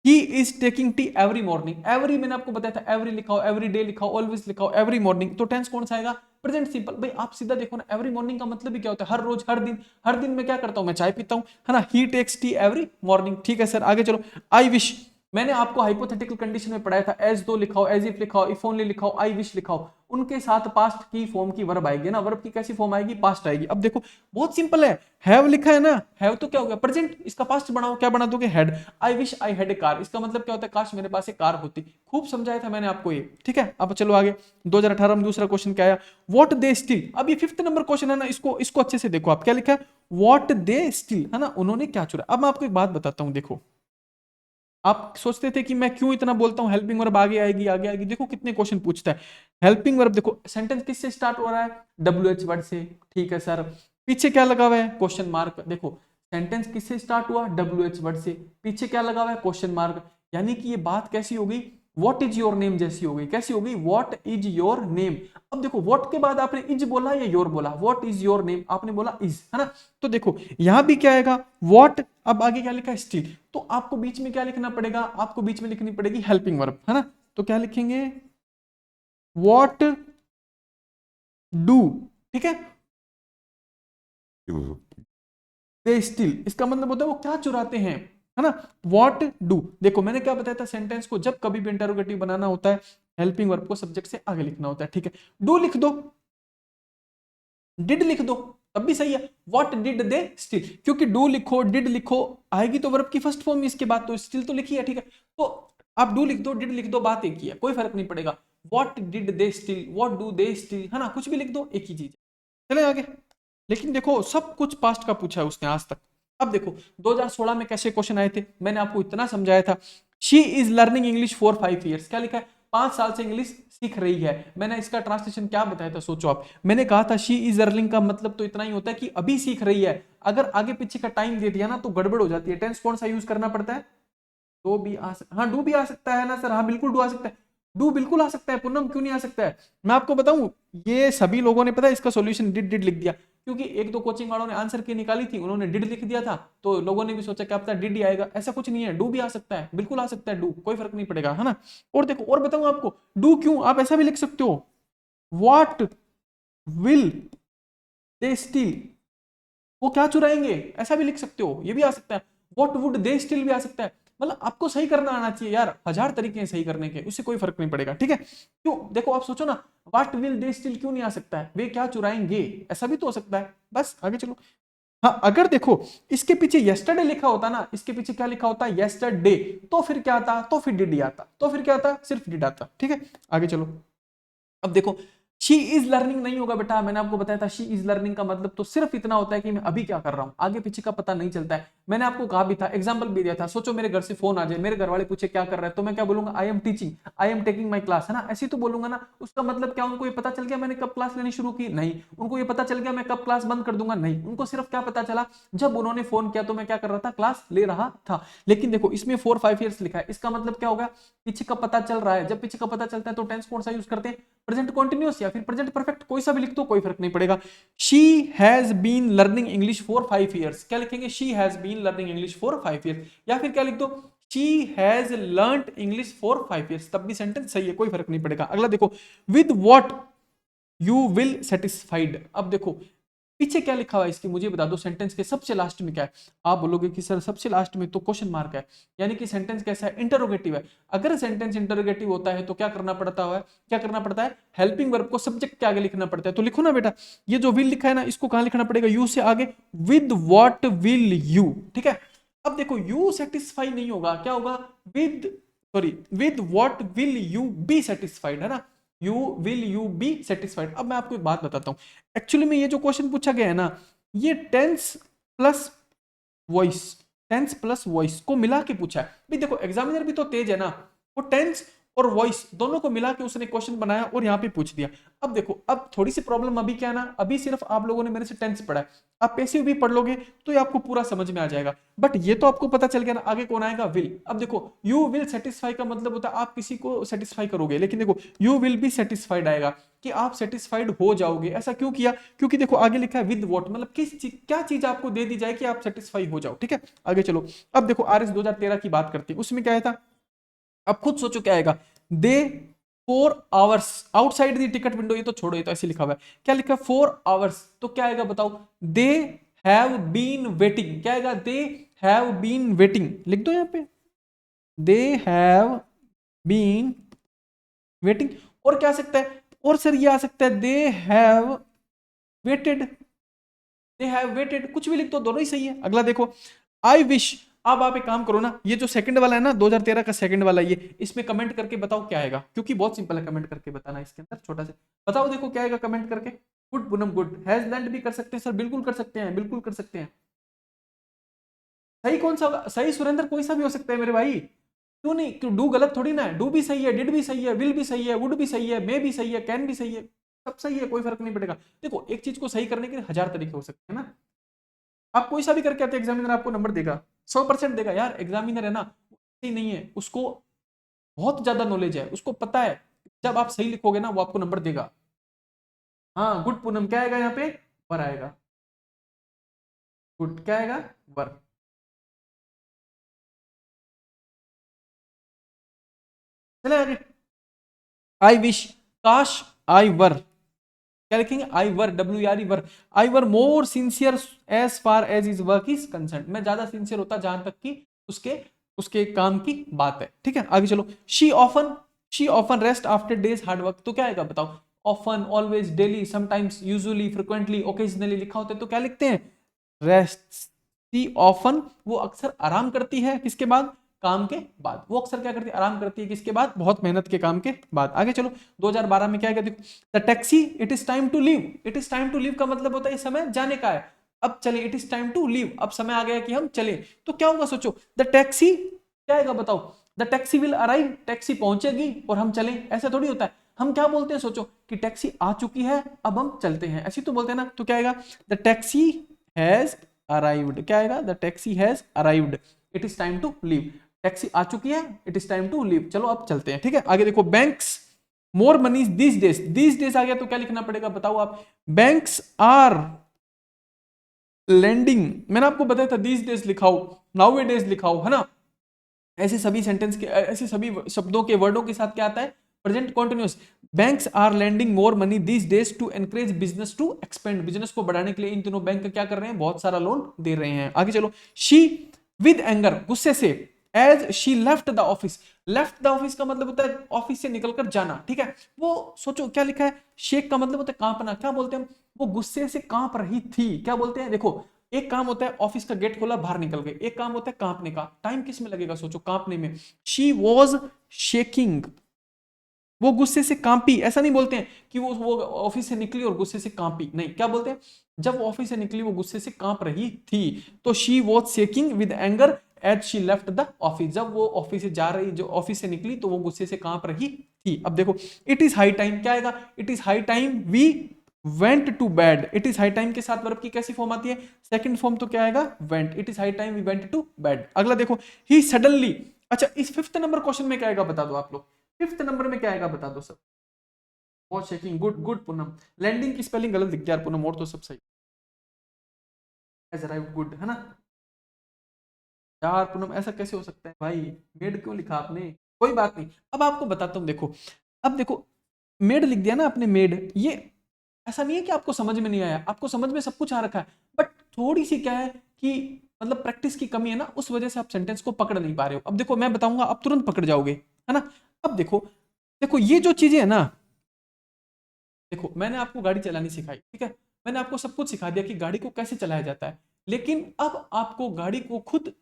he is taking tea every morning. Every मैंने आपको बताया था, एवरी लिखाओ, एवरी डे लिखाओ, ऑलवेज लिखाओ, एवरी मॉर्निंग। तो टेंस कौन सा आएगा? Present simple. भाई आप सीधा देखो ना, एवरी मॉर्निंग का मतलब भी क्या होता है? हर रोज, हर दिन। हर दिन मैं क्या करता हूं? मैं चाय पीता हूं, है ना। ही टेक्स टी एवरी मॉर्निंग, ठीक है सर। आगे चलो, आई विश, मैंने आपको हाइपोथेटिकल कंडीशन में पढ़ाया था, एज दो लिखाओ, एज इफ लिखाओ, इफ ओनली लिखाओ, आई विश लिखाओ, उनके साथ पास्ट की फॉर्म की वर्ब आएगी ना। वर्ब की कैसी फॉर्म आएगी? पास्ट आएगी। अब देखो बहुत सिंपल है, हैव लिखा है ना, हैव तो क्या हो गया? प्रेजेंट, इसका पास्ट बनाओ, क्या बना दोगे? Had. I wish I had a car, इसका मतलब क्या होता है? काश मेरे पास एक कार होती। खूब समझाया था मैंने आपको ये, ठीक है। अब चलो आगे, 2018 में दूसरा क्वेश्चन क्या आया? What they still. अब ये 5th नंबर क्वेश्चन है ना, इसको इसको अच्छे से देखो आप, क्या लिखा है? व्हाट दे स्टिल, है ना, उन्होंने क्या चुरा। अब मैं आपको एक बात बताता हूं, देखो आप सोचते थे कि मैं क्यों इतना बोलता हूं हेल्पिंग वर्ब आगे आएगी, आगे आएगी। देखो कितने क्वेश्चन पूछता है हेल्पिंग वर्ब। देखो सेंटेंस किससे स्टार्ट हो रहा है? WH वर्ड से, ठीक है सर। पीछे क्या लगा हुआ है? Question mark. देखो सेंटेंस किससे स्टार्ट हुआ? WH वर्ड से, पीछे क्या लगा हुआ है? Question mark. यानी कि ये बात कैसी होगी? व्हाट इज योर नेम जैसी हो गई। कैसी हो गई? What is your name. अब देखो व्हाट के बाद आपने इज बोला या योर बोला? व्हाट इज योर नेम आपने बोला इज, है ना। तो देखो यहां भी क्या आएगा? व्हाट। अब आगे क्या लिखा है? स्टिल। तो आपको बीच में क्या लिखना पड़ेगा? आपको बीच में लिखनी पड़ेगी हेल्पिंग वर्ब, है ना। तो क्या लिखेंगे? व्हाट डू, ठीक है। दे स्टिल, इसका मतलब होता है वो क्या चुराते हैं, है ना। What do. देखो मैंने क्या बताया था, सेंटेंस को जब कभी भी इंटरोगेटिव बनाना होता है, हेल्पिंग वर्ब को सब्जेक्ट से आगे लिखना होता है, ठीक है। डू लिख दो, डिड लिख दो, तब भी सही है। व्हाट डिड दे स्टिल, क्योंकि डू लिखो, डिड लिखो, आएगी तो वर्ब की फर्स्ट फॉर्म इसके बाद, तो स्टिल तो लिखी है, ठीक है। तो आप डू लिख दो, डिड लिख दो, बात एक ही है, कोई फर्क नहीं पड़ेगा। What did they still, what do they still, है ना, कुछ भी लिख दो, एक ही चीज है। चले आगे। लेकिन देखो सब कुछ पास्ट का पूछा है उसने आज तक। अब देखो 2016 में कैसे क्वेश्चन आए थे, मैंने आपको इतना समझाया था। She is learning English for 5 years, क्या लिखा है? 5 साल से इंग्लिश सीख रही है। मैंने इसका ट्रांसलेशन क्या बताया था सोचो आप। मैंने कहा था शी इज लर्निंग का मतलब तो इतना ही होता है कि अभी सीख रही है। अगर आगे पीछे का टाइम दे दिया ना तो गड़बड़ हो जाती है। टेंस कौन सा यूज करना पड़ता है? तो भी हाँ डू भी आ सकता है ना सर, हाँ बिल्कुल डू आ सकता है। डू बिल्कुल आ सकता है पूनम, क्यों नहीं आ सकता है? मैं आपको बताऊं, ये सभी लोगों ने पता है इसका सॉल्यूशन डिड डिड लिख दिया, क्योंकि एक दो कोचिंग वालों ने आंसर की निकाली थी, उन्होंने डिड लिख दिया था, तो लोगों ने भी सोचा क्या पता डिड ही आएगा। ऐसा कुछ नहीं है, डू भी आ सकता है, बिल्कुल आ सकता है डू, कोई फर्क नहीं पड़ेगा, है ना। और देखो और बताऊं आपको, डू क्यों आप ऐसा भी लिख सकते हो, व्हाट विल दे स्टील, वो क्या चुराएंगे, ऐसा भी लिख सकते हो, ये भी आ सकता है। व्हाट वुड दे स्टील भी आ सकता है। मतलब आपको सही करना आना चाहिए यार, 1000 तरीके हैं सही करने के, उससे कोई फर्क नहीं पड़ेगा, ठीक है। क्यों, देखो आप सोचो ना, व्हाट विल दे स्टील क्यों नहीं आ सकता है, वे क्या चुराएंगे, ऐसा भी तो हो सकता है। बस आगे चलो। हाँ, अगर देखो इसके पीछे यस्टरडे लिखा होता ना, इसके पीछे क्या लिखा होता यस्टरडे, तो फिर क्या आता, तो फिर डिड आता, तो फिर क्या आता, सिर्फ डिड आता, ठीक है। आगे चलो। अब देखो शी इज लर्निंग नहीं होगा बेटा, मैंने आपको बताया था शी इज लर्निंग का मतलब तो सिर्फ इतना होता है कि मैं अभी क्या कर रहा हूं, आगे पीछे का पता नहीं चलता है। मैंने आपको कहा भी था, एग्जांपल भी दिया था, सोचो मेरे घर से फोन आ जाए, मेरे घर वाले पूछे क्या कर रहा है, तो मैं क्या बोलूंगा, I am teaching, I am taking my class, है ना, ऐसे तो बोलूंगा ना। उसका मतलब क्या, उनको ये पता चल गया मैंने कब क्लास लेनी शुरू की, नहीं। उनको ये पता चल गया मैं कब क्लास बंद कर दूंगा, नहीं। उनको सिर्फ क्या पता चला, जब उन्होंने फोन किया तो मैं क्या कर रहा था, क्लास ले रहा था। लेकिन देखो इसमें 4-5 ईयर्स लिखा है, इसका मतलब क्या होगा, पीछे का पता चल रहा है। जब पीछे का पता चलता है तो टेंस कौन सा यूज करते हैं, प्रेजेंट कॉन्टिन्यूअस या फिर प्रेजेंट परफेक्ट, कोई सा भी लिख दो कोई फर्क नहीं पड़ेगा। She has been learning English for 5 years, क्या लिखेंगे, she has been learning English for 5 years, या फिर क्या लिख दो, she has learned English for 5 years, तब भी सेंटेंस सही है, कोई फर्क नहीं पड़ेगा। अगला देखो, with what you will satisfied. अब देखो पीछे क्या लिखा हुआ है इसकी, मुझे बता दो, सेंटेंस के सबसे लास्ट में क्या है। आप बोलोगे कि सर सबसे लास्ट में तो क्वेश्चन मार्क है, यानी कि सेंटेंस कैसा है, इंटरोगेटिव है। अगर सेंटेंस इंटरोगेटिव होता है तो क्या करना पड़ता है, क्या करना पड़ता है, हेल्पिंग वर्ब को सब्जेक्ट के आगे लिखना पड़ता है। तो लिखो ना बेटा, ये जो विल लिखा है ना, इसको कहां लिखना पड़ेगा, यू से आगे, विद व्हाट विल यू, ठीक है। अब देखो यू सेटिस्फाई नहीं होगा, क्या होगा, with, sorry, with what will you be satisfied, है ना, you will you be satisfied. अब मैं आपको एक बात बताता हूं, एक्चुअली में ये जो क्वेश्चन पूछा गया है ना, ये tens plus voice, tens plus voice को मिला के पूछा है। भाई देखो एग्जामिनर भी तो तेज है ना, वो टेंस और वॉइस दोनों को मिला के उसने क्वेश्चन बनाया और यहाँ पे पूछ दिया। अब देखो अब थोड़ी सी प्रॉब्लम अभी क्या है ना, अभी सिर्फ आप लोगों ने मेरे से टेंस पढ़ा है, आप पैसिव भी पढ़ लोगे तो ये आपको पूरा समझ में आ जाएगा। बट ये तो आपको पता चल गया ना, आगे कौन आएगा, विल। अब देखो यू विल सेटिस्फाई का मतलब होता है आप किसी को सेटिस्फाई करोगे, लेकिन देखो यू विल बी सेटिस्फाइड आएगा कि आप सेटिस्फाइड हो जाओगे। ऐसा क्यों किया, क्योंकि देखो आगे लिखा है विद व्हाट, मतलब किस चीज, क्या चीज आपको दे दी जाए कि आप सेटिस्फाई हो जाओ, ठीक है। आगे चलो। अब देखो आरएस 2013 की बात करते हैं, उसमें क्या था, अब खुद सोचो क्या आएगा, दे 4 hours outside the ticket window, ये तो छोड़ो, ये तो ऐसे लिखा हुआ है, क्या लिखा है 4 आवर्स, तो क्या आएगा बताओ, दे हैव बीन वेटिंग, क्या आएगा, दे हैव बीन वेटिंग, लिख दो यहाँ पे, दे हैव बीन वेटिंग। और क्या आ सकता है, और सर ये आ सकता है, they have waited, they have waited, कुछ भी लिख दो, दोनों ही सही है। अगला देखो, आई विश। अब आप एक काम करो ना, ये जो सेकंड वाला है ना 2013 का सेकंड वाला, ये इसमें कमेंट करके बताओ क्या आएगा, क्योंकि बहुत सिंपल है कमेंट करके बताना, इसके अंदर छोटा सा बताओ, देखो क्या आएगा कमेंट करके। Good Poonam good, has learned भी कर सकते हैं सर, बिल्कुल कर सकते हैं, बिल्कुल कर सकते हैं। सही कौन सा होगा, सही सुरेंद्र कोई सा भी हो सकता है मेरे भाई, क्यों नहीं, क्यों डू गलत थोड़ी ना है, डू भी सही है, डिड भी सही है, विल भी सही है, वुड भी सही है, मे भी सही है, कैन भी सही है, सब सही है, कोई फर्क नहीं पड़ेगा। देखो एक चीज को सही करने के 1000 तरीके हो सकते हैं ना, आप कोई सा भी करके आते, एग्जामिनर आपको नंबर देगा, 100% देगा यार। एग्जामिनर है ना, सही नहीं है, उसको बहुत ज्यादा नॉलेज है, उसको पता है जब आप सही लिखोगे ना वो आपको नंबर देगा। हाँ गुड पूनम, क्या आएगा यहाँ पे, वर आएगा, गुड क्या आएगा, वर। चले आगे, आई विश, काश आई वर, क्या लिखेंगे, I were, WRE were, I were more sincere as far as is work is concern, मैं ज्यादा सिंसियर होता जहां तक कि उसके उसके काम की बात है, ठीक है। आगे चलो, she often rest after days hard work, तो क्या आएगा बताओ, often, always, daily, sometimes, usually, frequently, occasionally लिखा होता है तो क्या लिखते हैं, रेस्ट। शी ऑफन, वो अक्सर आराम करती है किसके बाद, काम के बाद, वो अक्सर क्या करती है, आराम करती है किसके बाद, बहुत मेहनत के काम के बाद। आगे चलो, 2012 में क्या है, देखो, the taxi, it is time to leave, it is time to leave का मतलब होता है ये समय जाने का है, अब चले, it is time to leave, अब समय आ गया कि हम चले, तो क्या होगा सोचो, द टैक्सी क्या आएगा बताओ, the taxi will arrive, taxi पहुंचेगी और हम चले, ऐसा थोड़ी होता है। हम क्या बोलते हैं सोचो, कि टैक्सी आ चुकी है अब हम चलते हैं, ऐसी तो बोलते हैं ना, तो क्या आएगा, द टैक्सी हैज अराइव्ड, क्या आएगा, the taxi has arrived, it is time to leave, taxi आ चुकी है, it is time to leave, चलो अब चलते हैं, ठीक है। आगे देखो, banks more money these days, these days आ गया तो क्या लिखना पड़ेगा बताओ आप, बैंक्स आर लैंडिंग, मैंने आपको बताया था दीज डेज लिखाओ, नाउ ए डेज लिखाओ, है ना। ऐसे सभी सेंटेंस के, ऐसे सभी शब्दों के, वर्डों के साथ क्या आता है, present continuous. Banks are lending more money these days to encourage business to expand, business को बढ़ाने के लिए इन तीनों बैंक क्या कर रहे हैं, बहुत सारा लोन दे रहे हैं। आगे चलो, शी विद एंगर, गुस्से से, as she left the office, left the office का मतलब होता है ऑफिस से निकलकर जाना, ठीक है। वो सोचो क्या लिखा है, शेक का मतलब होता है कांपना, क्या बोलते हैं हम, वो गुस्से से कांप रही थी, क्या बोलते हैं, देखो एक काम होता है ऑफिस का गेट खोला बाहर निकल गए, एक काम होता है कांपने का, टाइम किस में लगेगा सोचो, कांपने में। शी वॉज शेकिंग, वो गुस्से से कांपी, ऐसा नहीं बोलते हैं कि वो ऑफिस से निकली और गुस्से से कांपी, नहीं, क्या बोलते हैं, जब वो ऑफिस से निकली वो गुस्से से कांप रही थी, तो she was shaking with anger as she left the office, जब वो ऑफिस से जा रही, जो ऑफिस से निकली तो वो गुस्से से कांप रही थी। अब देखो, इट इज हाई टाइम, क्या आएगा, it is high time we went to bed, it is high time के साथ वर्ब की कैसी फॉर्म आती है, सेकंड फॉर्म, तो क्या आएगा went, it is high time we went to bed. अगला देखो, ही सडनली, अच्छा इस फिफ्थ नंबर क्वेश्चन में क्या आएगा बता दो आप लोग, फिफ्थ नंबर में क्या आएगा बता दो सब, watch checking, good good Poonam, lending की स्पेलिंग गलत दिख गया यार पूनम, और तो सब सही, एज अराइव, गुड है ना यार पूनम, ऐसा कैसे हो सकता है भाई, मेड क्यों लिखा आपने, कोई बात नहीं, अब आपको बताता हूँ, देखो अब देखो, मेड लिख दिया ना आपने, मेड, ये ऐसा नहीं है कि आपको समझ में नहीं आया, आपको समझ में सब कुछ आ रखा है, बट थोड़ी सी क्या है कि मतलब प्रैक्टिस की कमी है ना, उस वजह से आप सेंटेंस को पकड़ नहीं पा रहे हो। अब देखो मैं बताऊंगा, आप तुरंत पकड़ जाओगे, है ना। अब देखो, देखो ये जो चीजें है ना, देखो मैंने आपको गाड़ी चलानी सिखाई, ठीक है, मैंने आपको सब कुछ सिखा दिया कि गाड़ी को कैसे चलाया जाता है, लेकिन अब आपको गाड़ी को खुद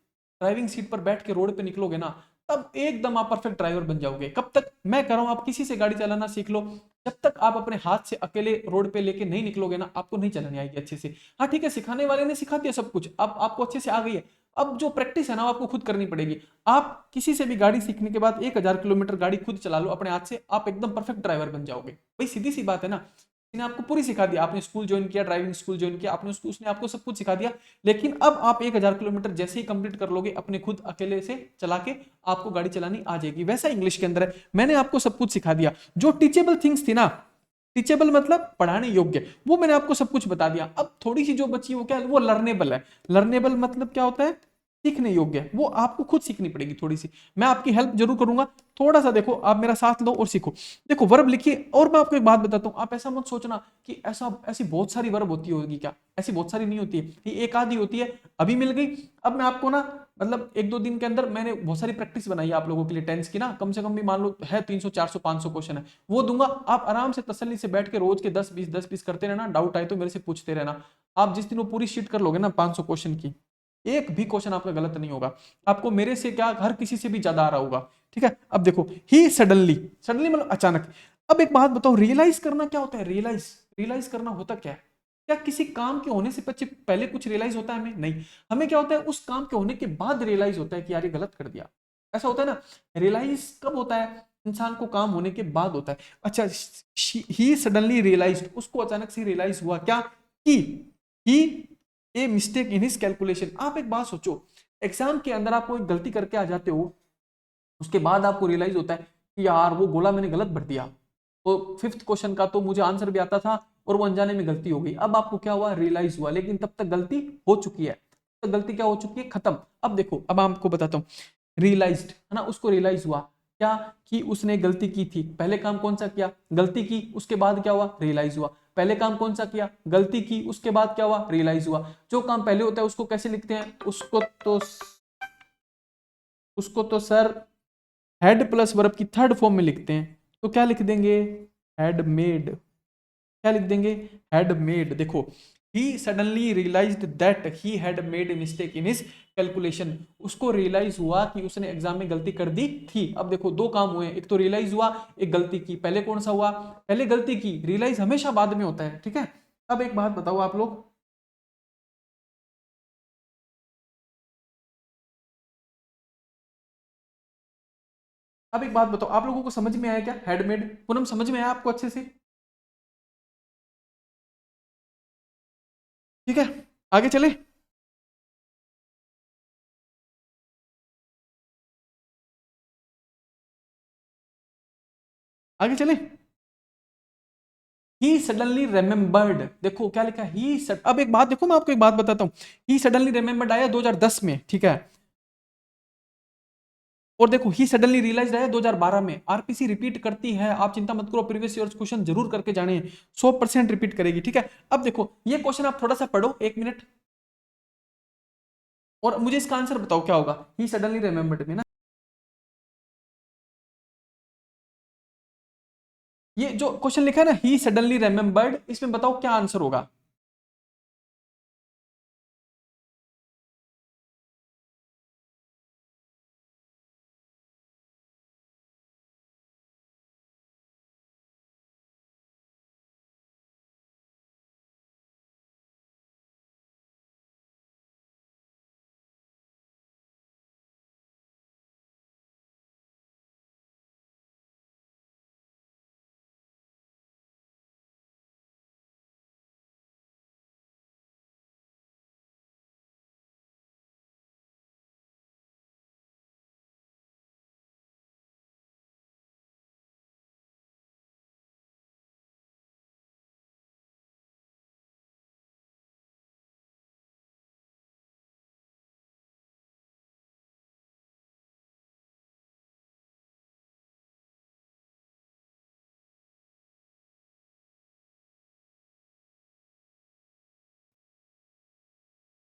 ड्राइविंग सीट पर बैठ के रोड पे निकलोगे ना, तब एकदम आप परफेक्ट ड्राइवर बन जाओगे। कब तक, मैं कह रहा हूं आप किसी से गाड़ी चलाना सीख लो, जब तक आप अपने हाथ से अकेले रोड पे लेके नहीं निकलोगे ना, आपको नहीं चलानी आएगी अच्छे से। हाँ ठीक है, सिखाने वाले ने सिखा दिया सब कुछ, अब आपको अच्छे से आ गई है, अब जो प्रैक्टिस है ना आपको खुद करनी पड़ेगी। आप किसी से भी गाड़ी सीखने के बाद 1000 किलोमीटर गाड़ी खुद चला लो अपने हाथ से, आप एकदम परफेक्ट ड्राइवर बन जाओगे, भाई सीधी सी बात है ना। ने आपको पूरी सिखा दिया, आपने स्कूल ज्वाइन किया, ड्राइविंग स्कूल ज्वाइन किया आपने, उसने आपको सब कुछ सिखा दिया, लेकिन अब आप 1000 किलोमीटर जैसे ही कंप्लीट कर लोगे अपने खुद अकेले से चला के, आपको गाड़ी चलानी आ जाएगी। वैसा इंग्लिश के अंदर है, मैंने आपको सब कुछ सिखा दिया, जो टीचेबल थिंग्स थी ना, टीचेबल मतलब पढ़ाने योग्य, वो मैंने आपको सब कुछ बता दिया। अब थोड़ी सी जो बची वो क्या है, वो लर्नेबल है। लर्नेबल मतलब क्या होता है, सीखने योग्य है, वो आपको खुद सीखनी पड़ेगी थोड़ी सी, मैं आपकी हेल्प जरूर करूंगा, थोड़ा सा देखो आप मेरा साथ लो और सीखो। देखो वर्ब लिखिए, और मैं आपको एक बात बताता हूं, आप ऐसा मत सोचना कि ऐसी बहुत सारी वर्ब होती होगी, क्या ऐसी बहुत सारी नहीं होती है, ये एक आधी होती है, अभी मिल गई। अब मैं आपको ना मतलब 1-2 दिन के अंदर मैंने बहुत सारी प्रैक्टिस बनाई है आप लोगों के लिए, टेंस की ना, कम से कम भी मान लो है 300 400 500 क्वेश्चन है, वो दूंगा, आप आराम से तसल्ली से बैठ के रोज के 10-20 करते रहना, डाउट आए तो मेरे से पूछते रहना। आप जिस दिन वो पूरी शीट कर लोगे ना 500 क्वेश्चन की, एक भी क्वेश्चन आपका गलत नहीं होगा, आपको मेरे से क्या हर किसी से भी ज्यादा आ रहा होगा, ठीक है। अब देखो, ही सडनली, सडनली मतलब अचानक। अब एक बात बताओ, रियलाइज करना क्या होता है, रियलाइज, रियलाइज करना होता क्या है, क्या किसी काम के होने से पहले कुछ रियलाइज होता है हमें, नहीं, हमें क्या होता है उस काम के होने के बाद रियलाइज होता है कि यार ये गलत कर दिया, ऐसा होता है ना। रियलाइज कब होता है, इंसान को काम होने के बाद होता है। अच्छा, ही सडनली रियलाइज्ड, उसको अचानक से रियलाइज हुआ क्या, कि he a mistake in his calculation. आप एक बात सोचो, एग्जाम के अंदर आप कोई गलती करके आ जाते हो, उसके बाद आपको रियलाइज होता है कि यार वो गोला मैंने गलत भर दिया, तो फिफ्थ क्वेश्चन का तो मुझे आंसर भी आता था और वो अनजाने में गलती हो गई, अब आपको क्या हुआ, रियलाइज हुआ, लेकिन तब तक गलती हो चुकी है, तो गलती क्या हो चुकी है, खत्म। अब देखो, अब आपको बताता हूँ, रियलाइज्ड है ना, उसको रियलाइज हुआ क्या, कि उसने गलती की थी, पहले काम कौन सा किया, गलती की, उसके बाद क्या हुआ, रियलाइज हुआ। पहले काम कौन सा किया, गलती की, उसके बाद क्या हुआ, रियलाइज हुआ। जो काम पहले होता है उसको कैसे लिखते हैं, उसको तो सर हेड प्लस वर्ब की थर्ड फॉर्म में लिखते हैं, तो क्या लिख देंगे, हैड मेड, क्या लिख देंगे, हैड मेड। देखो, he suddenly realised that he had made mistake in his calculation, उसको रियलाइज हुआ कि उसने एग्जाम में गलती कर दी थी। अब देखो दो काम हुए, एक तो रियलाइज हुआ, एक गलती की। पहले कौन सा हुआ, पहले गलती की, रियलाइज हमेशा बाद में होता है, ठीक है। अब एक बात बताओ आप लोग, अब एक बात बताओ, आप लोगों को समझ में आया क्या, हैडमेड, पूनम समझ में आया आपको अच्छे से, ठीक है, आगे चले, आगे चले। ही सडनली रिमेंबर्ड, देखो क्या लिखा है, अब एक बात देखो, मैं आपको एक बात बताता हूं, ही सडनली रिमेंबर्ड आया 2010 में, ठीक है। और देखो ही सडनली रियलाइज है 2012 में। आरपीसी रिपीट करती है, आप चिंता मत करो, प्रीवियस ईयर क्वेश्चन जरूर करके जाने, 100% रिपीट करेगी, ठीक है। अब देखो ये क्वेश्चन आप थोड़ा सा पढ़ो 1 मिनट, और मुझे इसका आंसर बताओ क्या होगा। ही सडनली रिमेंबर्ड में ना, ये जो क्वेश्चन लिखा है ना ही सडनली रिमेंबर्ड, इसमें बताओ क्या आंसर होगा।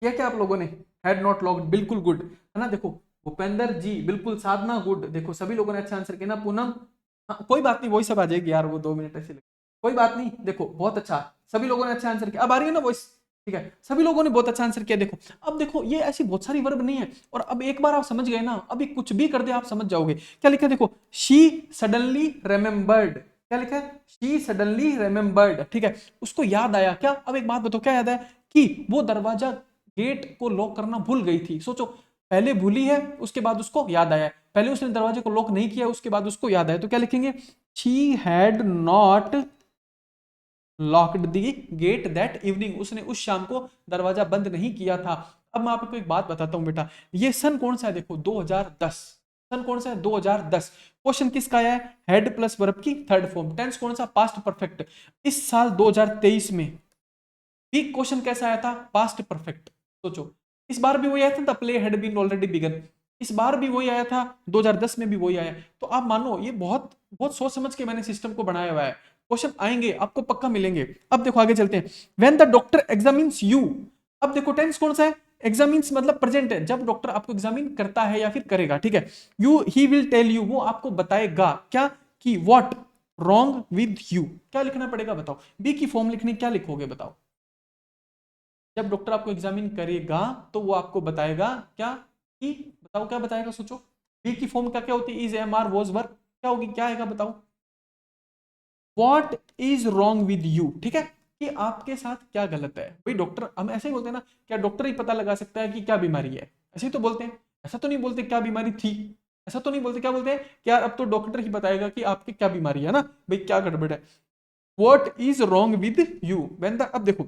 किया क्या आप लोगों ने, हैड नॉट लॉक्ड, बिल्कुल गुड है ना। देखो भूपेंद्र जी बिल्कुल, साधना गुड, देखो सभी लोगों ने अच्छा आंसर किया ना। पूनम हाँ, कोई बात नहीं, वही सब आ जाएगी यार, वो 2 मिनट ऐसे लगे, कोई बात नहीं। देखो बहुत अच्छा, सभी लोगों ने अच्छा आंसर किया, अब आ रही है ना वॉइस, ठीक है, सभी लोगों ने बहुत अच्छा आंसर किया। देखो अब देखो ये ऐसी बहुत सारी वर्ब नहीं है, और अब एक बार आप समझ गए ना, अभी कुछ भी कर दे आप समझ जाओगे। क्या लिखा है देखो, शी सडनली रिमेंबर्ड, क्या लिखा है, शी सडनली रिमेंबर्ड, ठीक है, उसको याद आया क्या। अब एक बात बताओ क्या याद है, कि वो दरवाजा गेट को लॉक करना भूल गई थी। सोचो, पहले भूली है, उसके बाद उसको याद आया, पहले उसने दरवाजे को लॉक नहीं किया, उसके बाद उसको याद आया, तो क्या लिखेंगे, she had not locked the get that evening, उसने उस शाम को दरवाजा बंद नहीं किया था। अब मैं आपको एक बात बताता हूं बेटा, ये सन कौन सा है, देखो 2010, सन कौन सा है 2010। क्वेश्चन किसका आया है, हेड प्लस वर्ब की थर्ड फॉर्म, टेंस कौन सा, पास्ट परफेक्ट। इस साल 2023 में भी क्वेश्चन कैसा आया था, पास्ट परफेक्ट। सोचो, इस बार भी वही आया था, the play had been already began, इस बार भी वही आया था, 2010 में भी वही आया। तो आप मानो ये बहुत बहुत सोच समझ के मैंने सिस्टम को बनाया हुआ है, क्वेश्चन आएंगे आपको पक्का मिलेंगे। अब देखो आगे चलते हैं, when the doctor examines you. अब देखो टेंस कौन सा है, एग्जामिन्स मतलब प्रेजेंट है, जब डॉक्टर आपको एग्जामिन करता है या फिर करेगा, ठीक है। You he will tell you, वो आपको बताएगा क्या, कि व्हाट रॉन्ग विद यू। क्या लिखना पड़ेगा बताओ, बी की फॉर्म लिखनी, क्या लिखोगे बताओ। जब डॉक्टर आपको एग्जामिन करेगा तो वो आपको बताएगा क्या, कि बताओ क्या बताएगा, सोचो। बी की फॉर्म का क्या होती है, इज, एम, आर, वॉज, वर, क्या होगी, क्या आएगा बताओ। What is wrong with you, ठीक है, कि आपके साथ क्या गलत है। भाई डॉक्टर, हम ऐसे ही बोलते हैं ना, क्या डॉक्टर ही पता लगा सकता है कि क्या बीमारी है, ऐसे ही तो बोलते हैं। ऐसा तो नहीं बोलते क्या बीमारी थी, ऐसा तो नहीं बोलते, क्या बोलते हैं कि यार अब तो डॉक्टर ही बताएगा कि आपकी क्या बीमारी है ना, भाई क्या गड़बड़ है। What is wrong with you when the, अब देखो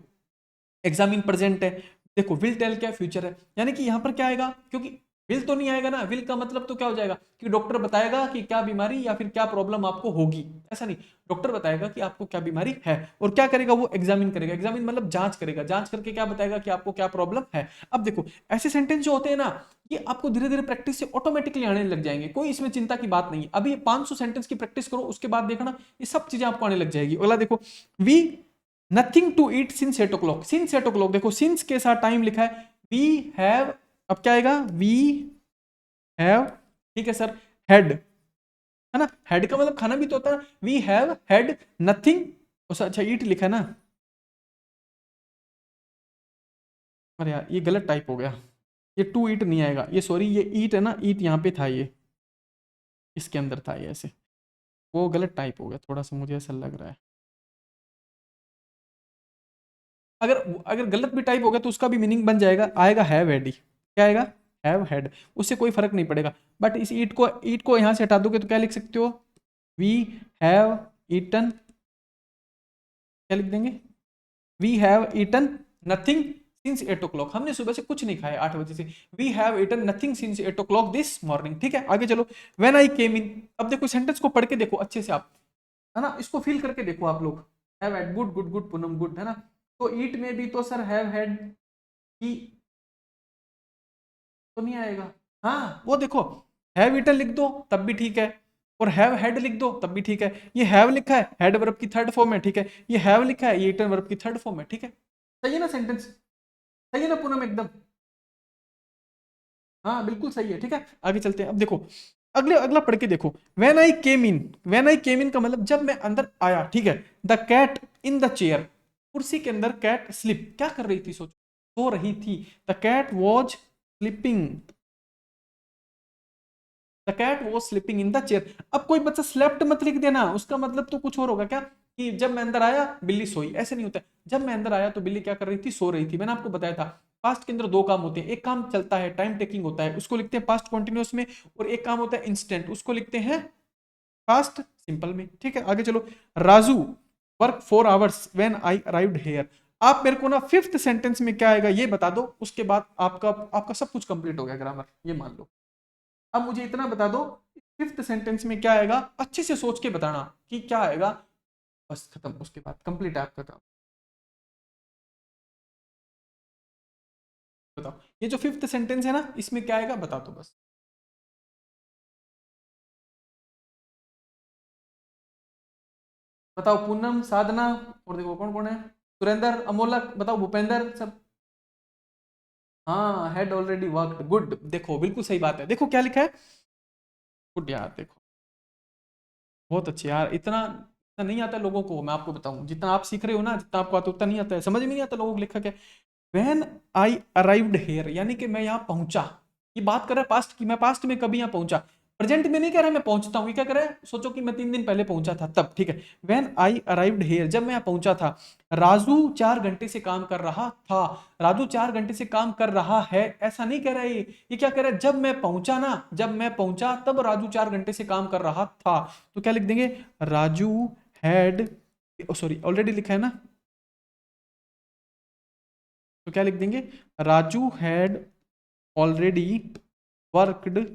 एग्जामिन प्रेजेंट है, देखो विल टेल क्या फ्यूचर है, यानी कि यहां पर क्या आएगा, क्योंकि विल तो नहीं आएगा ना, विल का मतलब तो क्या हो जाएगा, कि डॉक्टर बताएगा कि क्या बीमारी या फिर क्या प्रॉब्लम आपको होगी, ऐसा नहीं। डॉक्टर बताएगा कि आपको क्या बीमारी है, और क्या करेगा, वो एग्जामिन करेगा, एग्जामिन मतलब जांच करेगा, जांच करके क्या बताएगा कि आपको क्या प्रॉब्लम है। अब देखो ऐसे सेंटेंस जो होते हैं ना, ये आपको धीरे धीरे प्रैक्टिस से ऑटोमेटिकली आने लग जाएंगे, कोई इसमें चिंता की बात नहीं है। अभी 500 सेंटेंस की प्रैक्टिस करो, उसके बाद देखना ये सब चीजें आपको आने लग जाएगी। अगला देखो, we nothing to eat since 8 o'clock, since 8 o'clock, देखो सिंस के साथ टाइम लिखा है, वी हैव, अब क्या आएगा, वी हैव, ठीक है सर, हैड, है ना, हैड का मतलब खाना भी तो होता है, वी हैव हैड नथिंग, अच्छा ईट लिखा है ना, अरे यार ये गलत टाइप हो गया, ये टू ईट नहीं आएगा, ये सॉरी, ये ईट है ना, ईट यहाँ पे था, ये इसके अंदर था, ये ऐसे, वो गलत टाइप हो गया थोड़ा सा, मुझे ऐसा लग रहा है। अगर अगर गलत भी टाइप हो गया तो उसका भी मीनिंग बन जाएगा, आएगा हैव हैड ही, क्या आएगा, हैव हैड, उससे कोई फर्क नहीं पड़ेगा। बट इस ईट को यहां से हटा दोगे तो क्या लिख सकते हो, वी हैव ईटन, क्या लिख देंगे, we have eaten nothing since 8 o'clock, हमने सुबह से कुछ नहीं खाया 8 बजे से, we have eaten nothing since 8 o'clock this morning, ठीक है। आगे चलो, व्हेन आई केम इन, अब देखो सेंटेंस को पढ़ के देखो अच्छे से आप, है ना, इसको फील करके देखो आप लोग, have had, good good good Poonam good, है ना। तो ईट में भी तो सर हैव हैड की तो नहीं आएगा, हाँ वो देखो हैव ईटन लिख दो तब भी ठीक है, और हैव हैड लिख दो तब भी ठीक है। ये हैव लिखा है, हैड वर्ब की थर्ड फॉर्म है, ठीक है। ये हैव लिखा है, ये ईटन वर्ब की थर्ड फॉर्म है, ठीक है। सही है ना सेंटेंस, सही है ना पूनम एकदम? हाँ बिल्कुल सही है, ठीक है। आगे चलते हैं। अब देखो अगला पढ़ के देखो। When I came in, when I केम इन का मतलब जब मैं अंदर आया, ठीक है। The cat in the chair, कुर्सी के अंदर कैट स्लिप क्या कर रही थी, सोचो, सो रही थी। The cat was sleeping, the cat was sleeping in the chair. अब कोई बच्चा स्लेप्ट मत लिख देना, उसका मतलब तो कुछ और होगा क्या, कि जब मैं अंदर आया बिल्ली सोई, ऐसे नहीं होता है। जब मैं अंदर आया तो बिल्ली क्या कर रही थी, सो रही थी। मैंने आपको बताया था पास्ट के अंदर दो काम होते हैं, एक काम चलता है टाइम टेकिंग होता है, उसको लिखते हैं पास्ट कॉन्टिन्यूअस में, और एक काम होता है इंस्टेंट, उसको लिखते हैं पास्ट सिंपल में, ठीक है। आगे चलो। Raju work 4 hours when I arrived here. आप मेरे को ना फिफ्थ सेंटेंस में क्या आएगा ये बता दो, उसके बाद आपका आपका सब कुछ कंप्लीट हो गया ग्रामर, ये मान लो। अब मुझे इतना बता दो फिफ्थ सेंटेंस में क्या आएगा, अच्छे से सोच के बताना कि क्या आएगा, बस खत्म, उसके बाद कंप्लीट है आपका काम। बताओ ये जो फिफ्थ सेंटेंस है ना, इसमें क्या आएगा बता दो बस। बताओ पूनम, साधना, और देखो कौन कौन है, सुरेंद्र, अमोलक, बताओ भूपेंद्र, सब। हाँ हैड ऑलरेडी वर्कड, गुड, देखो बिल्कुल सही बात है। देखो क्या लिखा है, गुड यार, देखो बहुत अच्छे यार। इतना इतना नहीं आता लोगों को, मैं आपको बताऊं, जितना आप सीख रहे हो ना, जितना आपको आता है, उतना नहीं आता है, समझ में नहीं आता लोगों को लिखा क्या। व्हेन आई अराइव्ड हेयर, यानी कि मैं यहाँ पहुंचा। ये बात कर रहा है पास्ट की, मैं पास्ट में कभी यहाँ पहुंचा। प्रेजेंट में नहीं कह रहा है मैं पहुंचता हूँ, ये क्या कर रहा है, सोचो कि मैं 3 दिन पहले पहुंचा था तब, ठीक है। व्हेन आई अराइव्ड हेयर, जब मैं यहाँ पहुंचा था। राजू 4 घंटे से काम कर रहा था, राजू 4 घंटे से काम कर रहा है, ऐसा नहीं कह रहा है ये क्या कह रहा है, जब मैं पहुंचा ना, जब मैं पहुंचा तब राजू 4 घंटे से काम कर रहा था। तो क्या लिख देंगे, राजू हैड, सॉरी ऑलरेडी लिखा है ना, तो क्या लिख देंगे, Raju had already worked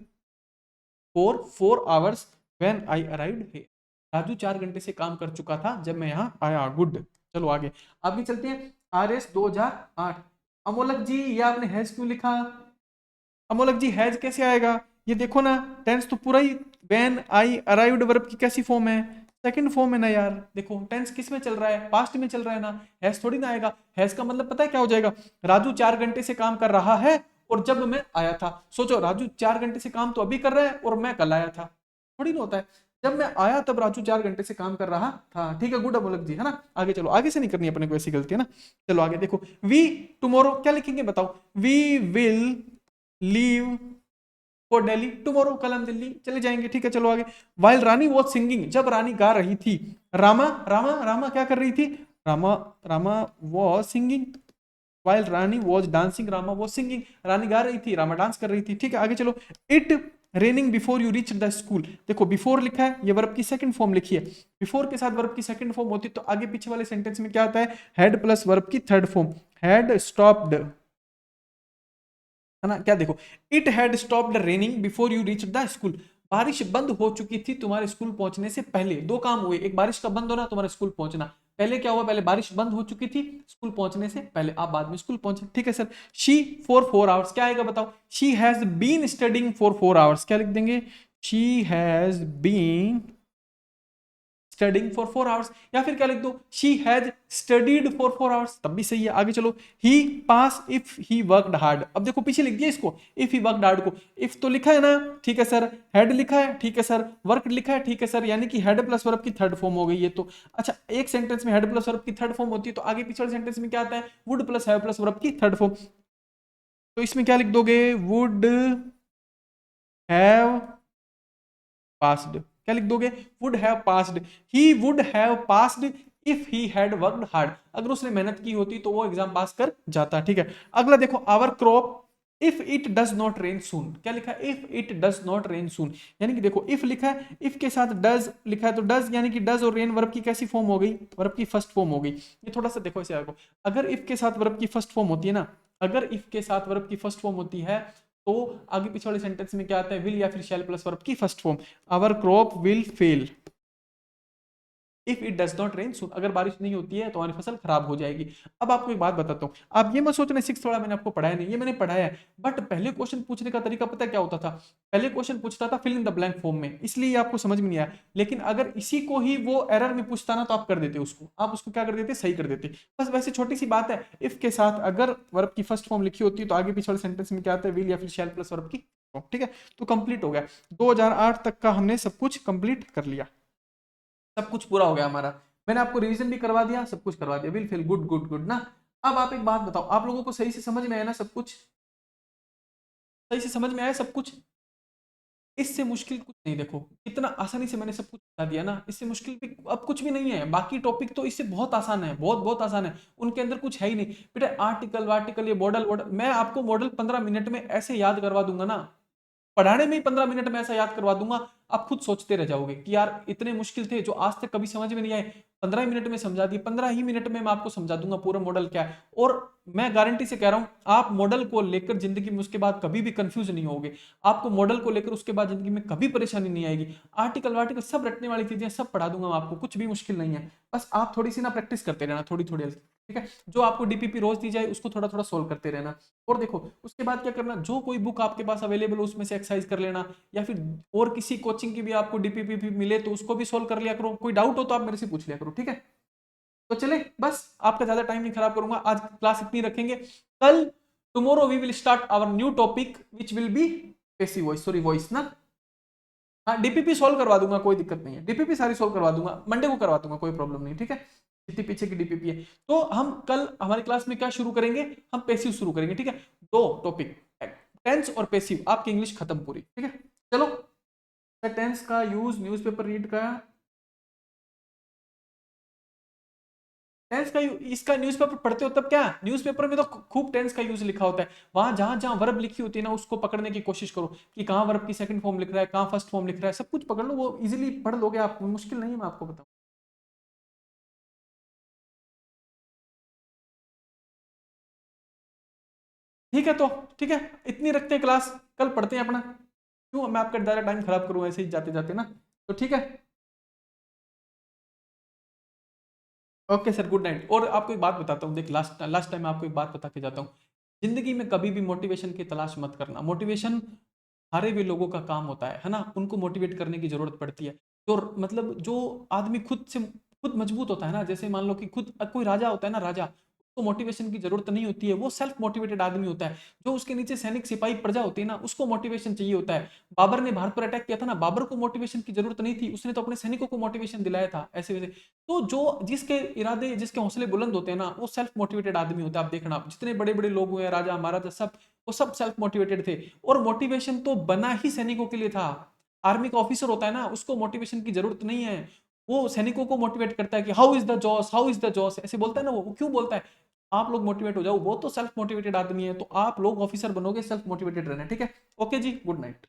for 4 hours when I arrived here. Raju 4 घंटे से काम कर चुका था जब मैं यहाँ आया, गुड। चलो आगे, आगे चलते हैं। RS 2008। अमोलक जी ये आपने हैज क्यों लिखा, अमोलक जी हैज कैसे आएगा, ये देखो ना, टेंस तो पूरा he when I arrived verb की कैसी फॉर्म है, सेकंड फॉर्म है ना यार। देखो टेंस किस में चल रहा है, पास्ट में चल रहा है ना, हैज थोड़ी ना आएगा। हैज का मतलब पता है क्या हो जाएगा, राजू 4 घंटे से काम कर रहा है और जब मैं आया था। सोचो राजू 4 घंटे से काम तो अभी कर रहा है और मैं कल आया था, थोड़ी ना होता है। जब मैं आया तब राजू 4 घंटे से काम कर रहा था, ठीक है, गुड अमोलक जी, है ना। आगे चलो, आगे से नहीं करनी अपने को ऐसी गलती, है ना। चलो आगे देखो, वी टुमारो क्या लिखेंगे बताओ, we will leave for Delhi tomorrow, कल हम दिल्ली चले जाएंगे, ठीक है। चलो आगे, वाइल रानी वॉज सिंगिंग, जब रानी गा रही थी। रामा रामा रामा क्या कर रही थी, Rama Rama was singing, while Rani was dancing, Rama was singing, Rani गा रही थी, रामा डांस कर रही थी, ठीक है। आगे चलो, it raining before you reach the school. देखो बिफोर लिखा है, ये वर्ब की सेकंड फॉर्म लिखी है। बिफोर के साथ वर्ब की सेकंड फॉर्म होती तो आगे पीछे वाले सेंटेंस में क्या आता है, हैड प्लस वर्ब की थर्ड फॉर्म, हैड स्टॉप्ड, है ना। क्या देखो, it had stopped raining before you reach the school, बारिश बंद हो चुकी थी तुम्हारे स्कूल पहुंचने से पहले। दो काम हुए, एक बारिश का बंद होना, तुम्हारे स्कूल पहुंचना। पहले क्या हुआ, पहले बारिश बंद हो चुकी थी स्कूल पहुंचने से पहले, आप बाद में स्कूल पहुंचे, ठीक है सर। शी फॉर 4 आवर्स क्या आएगा बताओ, she has been studying for 4 hours, क्या लिख देंगे, she has been studying for 4 hours, या फिर क्या लिख दो, she has studied for 4 hours, तब भी सही है। आगे चलो, he pass if he worked hard. अब देखो पीछे लिख दिया इसको, इफ ही वर्कड हार्ड को, इफ तो लिखा है ना, ठीक है सर, हैड लिखा है, ठीक है सर, वर्क लिखा है, ठीक है सर, यानी कि हैड प्लस वर्ब की थर्ड फॉर्म हो गई ये तो। अच्छा, एक सेंटेंस में हैड प्लस वर्ब की थर्ड फॉर्म होती है तो आगे पिछले सेंटेंस में क्या आता है, would plus have plus verb की थर्ड फॉर्म। तो इसमें क्या लिख दोगे, वुड हैव पास्ड, क्या लिख दोगे, would have passed, he would have passed if he had worked hard, अगर उसने मेहनत की होती तो वो एग्जाम पास कर जाता, ठीक है। अगला देखो, our crop if it does not rain soon, क्या लिखा है, if it does not rain soon, यानी कि देखो इफ लिखा है, इफ के साथ डज लिखा है, तो डज यानी कि डज और रेन वर्ब की कैसी फॉर्म हो गई, वर्ब की फर्स्ट फॉर्म हो गई। ये थोड़ा सा देखो ऐसे आगे, अगर इफ के साथ वर्ब की फर्स्ट फॉर्म होती है ना, अगर इफ के साथ वर्ब की फर्स्ट फॉर्म होती है तो आगे पीछे वाले सेंटेंस में क्या आता है, विल या फिर शैल प्लस वर्ब की first form, our crop will fail, if it does not rain soon, अगर बारिश नहीं होती है तो हमारी फसल खराब हो जाएगी। अब आपको एक बात बताता हूँ, आप ये मत सोचना सिक्स वाला मैंने आपको पढ़ाया नहीं, ये मैंने पढ़ाया है, बट पहले क्वेश्चन पूछने का तरीका पता है क्या होता था? पहले क्वेश्चन पूछता था fill in the blank form में, इसलिए आपको समझ में नहीं आया। लेकिन अगर इसी को ही वो एरर में पूछता ना तो आप कर देते उसको, आप उसको क्या कर देते, सही कर देते। बस वैसे छोटी सी बात है, इफ के साथ अगर वर्ब की फर्स्ट फॉर्म लिखी होती है तो आगे पीछे वाले सेंटेंस में क्या आता है, विल या फिर शैल प्लस वर्ब की, ठीक है। तो कंप्लीट हो गया, 2008 तक का हमने सब कुछ कंप्लीट कर लिया, सब कुछ पूरा हो गया हमारा। मैंने आपको रिवीजन भी करवा दिया, सब कुछ करवा दिया, will feel good good good ना। अब आप एक बात बताओ, आप लोगों को सही से समझ में आया ना सब कुछ? सही से समझ में आया सब कुछ? इससे मुश्किल कुछ नहीं, देखो इतना आसानी से मैंने सब कुछ बता दिया ना, इससे मुश्किल भी अब कुछ भी नहीं है। बाकी टॉपिक तो इससे बहुत आसान है, बहुत बहुत आसान है, उनके अंदर कुछ है ही नहीं बेटा। आर्टिकल वार्टिकल ये मॉडल वॉडल, मैं आपको मॉडल 15 मिनट में ऐसे याद करवा दूंगा ना, पढ़ाने में ही 15 मिनट में ऐसा याद करवा दूंगा, आप खुद सोचते रह जाओगे कि यार इतने मुश्किल थे जो आज तक कभी समझ में नहीं आए, 15 मिनट में समझा दिए। 15 ही मिनट में मैं आपको समझा दूंगा पूरा मॉडल क्या है। और मैं गारंटी से कह रहा हूं, आप मॉडल को लेकर जिंदगी में उसके बाद कभी भी कंफ्यूज नहीं होगे, आपको मॉडल को लेकर उसके बाद जिंदगी में कभी परेशानी नहीं आएगी। आर्टिकल वार्टिकल सब रटने वाली चीजें सब पढ़ा दूंगा मैं आपको, कुछ भी मुश्किल नहीं है। बस आप थोड़ी सी ना प्रैक्टिस करते रहना, थोड़ी थोड़ी, ठीक है। जो आपको डीपीपी रोज दी जाए उसको थोड़ा थोड़ा सोल्व करते रहना। और देखो उसके बाद क्या करना, जो कोई बुक आपके पास अवेलेबल हो उसमें से एक्सरसाइज कर लेना, या फिर और किसी कोचिंग की भी आपको डीपीपी मिले तो उसको भी सोल्व कर लिया करो। कोई डाउट हो तो आप मेरे से पूछ लिया करो, ठीक है। तो चले, बस आपका ज्यादा टाइम नहीं खराब करूंगा, आज क्लास इतनी रखेंगे। कल tomorrow we will start our new topic which will be passive voice, sorry voice ना। हाँ डीपीपी सोल्व करवा दूंगा, कोई दिक्कत नहीं है, डीपीपी सारी सोल्व करवा दूंगा, मंडे को करवा दूंगा, कोई प्रॉब्लम नहीं, ठीक है। जितनी पीछे की डीपीपी है। तो हम कल हमारी क्लास में क्या शुरू करेंगे, हम पैसिव शुरू करेंगे, ठीक है। दो टॉपिक, टेंस और पैसिव, आपकी इंग्लिश खत्म पूरी, ठीक है। चलो, टेंस का यूज न्यूज़पेपर रीड का, टेंस का इसका न्यूज़पेपर पढ़ते हो तब क्या, न्यूज़पेपर में तो खूब टेंस का यूज लिखा होता है, वहां जहां जहां वर्ब लिखी होती है ना उसको पकड़ने की कोशिश करो कि कहां वर्ब की सेकंड फॉर्म लिख रहा है, कहां फर्स्ट फॉर्म लिख रहा है, सब कुछ पकड़ लो, वो इजीली पढ़ लोगे आप, मुश्किल नहीं है, मैं आपको बताऊं। ठीक है, तो ठीक है, इतनी रखते हैं क्लास, कल पढ़ते हैं अपना, क्यों मैं आपका ज़्यादा टाइम खराब करूँ ऐसे ही जाते जाते ना। तो ठीक है, ओके सर, गुड नाइट। और आपको एक बात बताता हूँ, देख लास्ट लास्ट टाइम आपको एक बात बता के जाता हूँ, जिंदगी में कभी भी मोटिवेशन की तलाश मत करना। मोटिवेशन हारे हुए लोगों का काम होता है ना, उनको मोटिवेट करने की जरूरत पड़ती है। तो मतलब जो आदमी खुद से खुद मजबूत होता है ना, जैसे मान लो कि खुद कोई राजा होता है ना, राजा, उसको मोटिवेशन की जरूरत नहीं होती है, वो सेल्फ मोटिवेटेड आदमी होता है। जो उसके नीचे सैनिक सिपाही प्रजा होती है ना, उसको मोटिवेशन चाहिए होता है। बाबर ने भारत पर अटैक किया था ना, बाबर को मोटिवेशन की जरूरत नहीं थी, उसने तो अपने सैनिकों को मोटिवेशन दिलाया था, ऐसे वैसे। तो जो जिसके इरादे जिसके हौसले बुलंद होते हैं ना, वो सेल्फ मोटिवेटेड आदमी होता है। आप देखना जितने बड़े बड़े लोग हुए, राजा महाराजा, सब वो सब सेल्फ मोटिवेटेड थे। और मोटिवेशन तो बना ही सैनिकों के लिए था। आर्मी का ऑफिसर होता है ना, उसको मोटिवेशन की जरूरत नहीं है, वो सैनिकों को मोटिवेट करता है कि how is the josh, how is the josh, ऐसे बोलता है ना वो क्यों बोलता है? आप लोग मोटिवेट हो जाओ, वो तो सेल्फ मोटिवेटेड आदमी है, तो आप लोग ऑफिसर बनोगे, सेल्फ मोटिवेटेड रहना, ठीक है। ओके जी, गुड नाइट।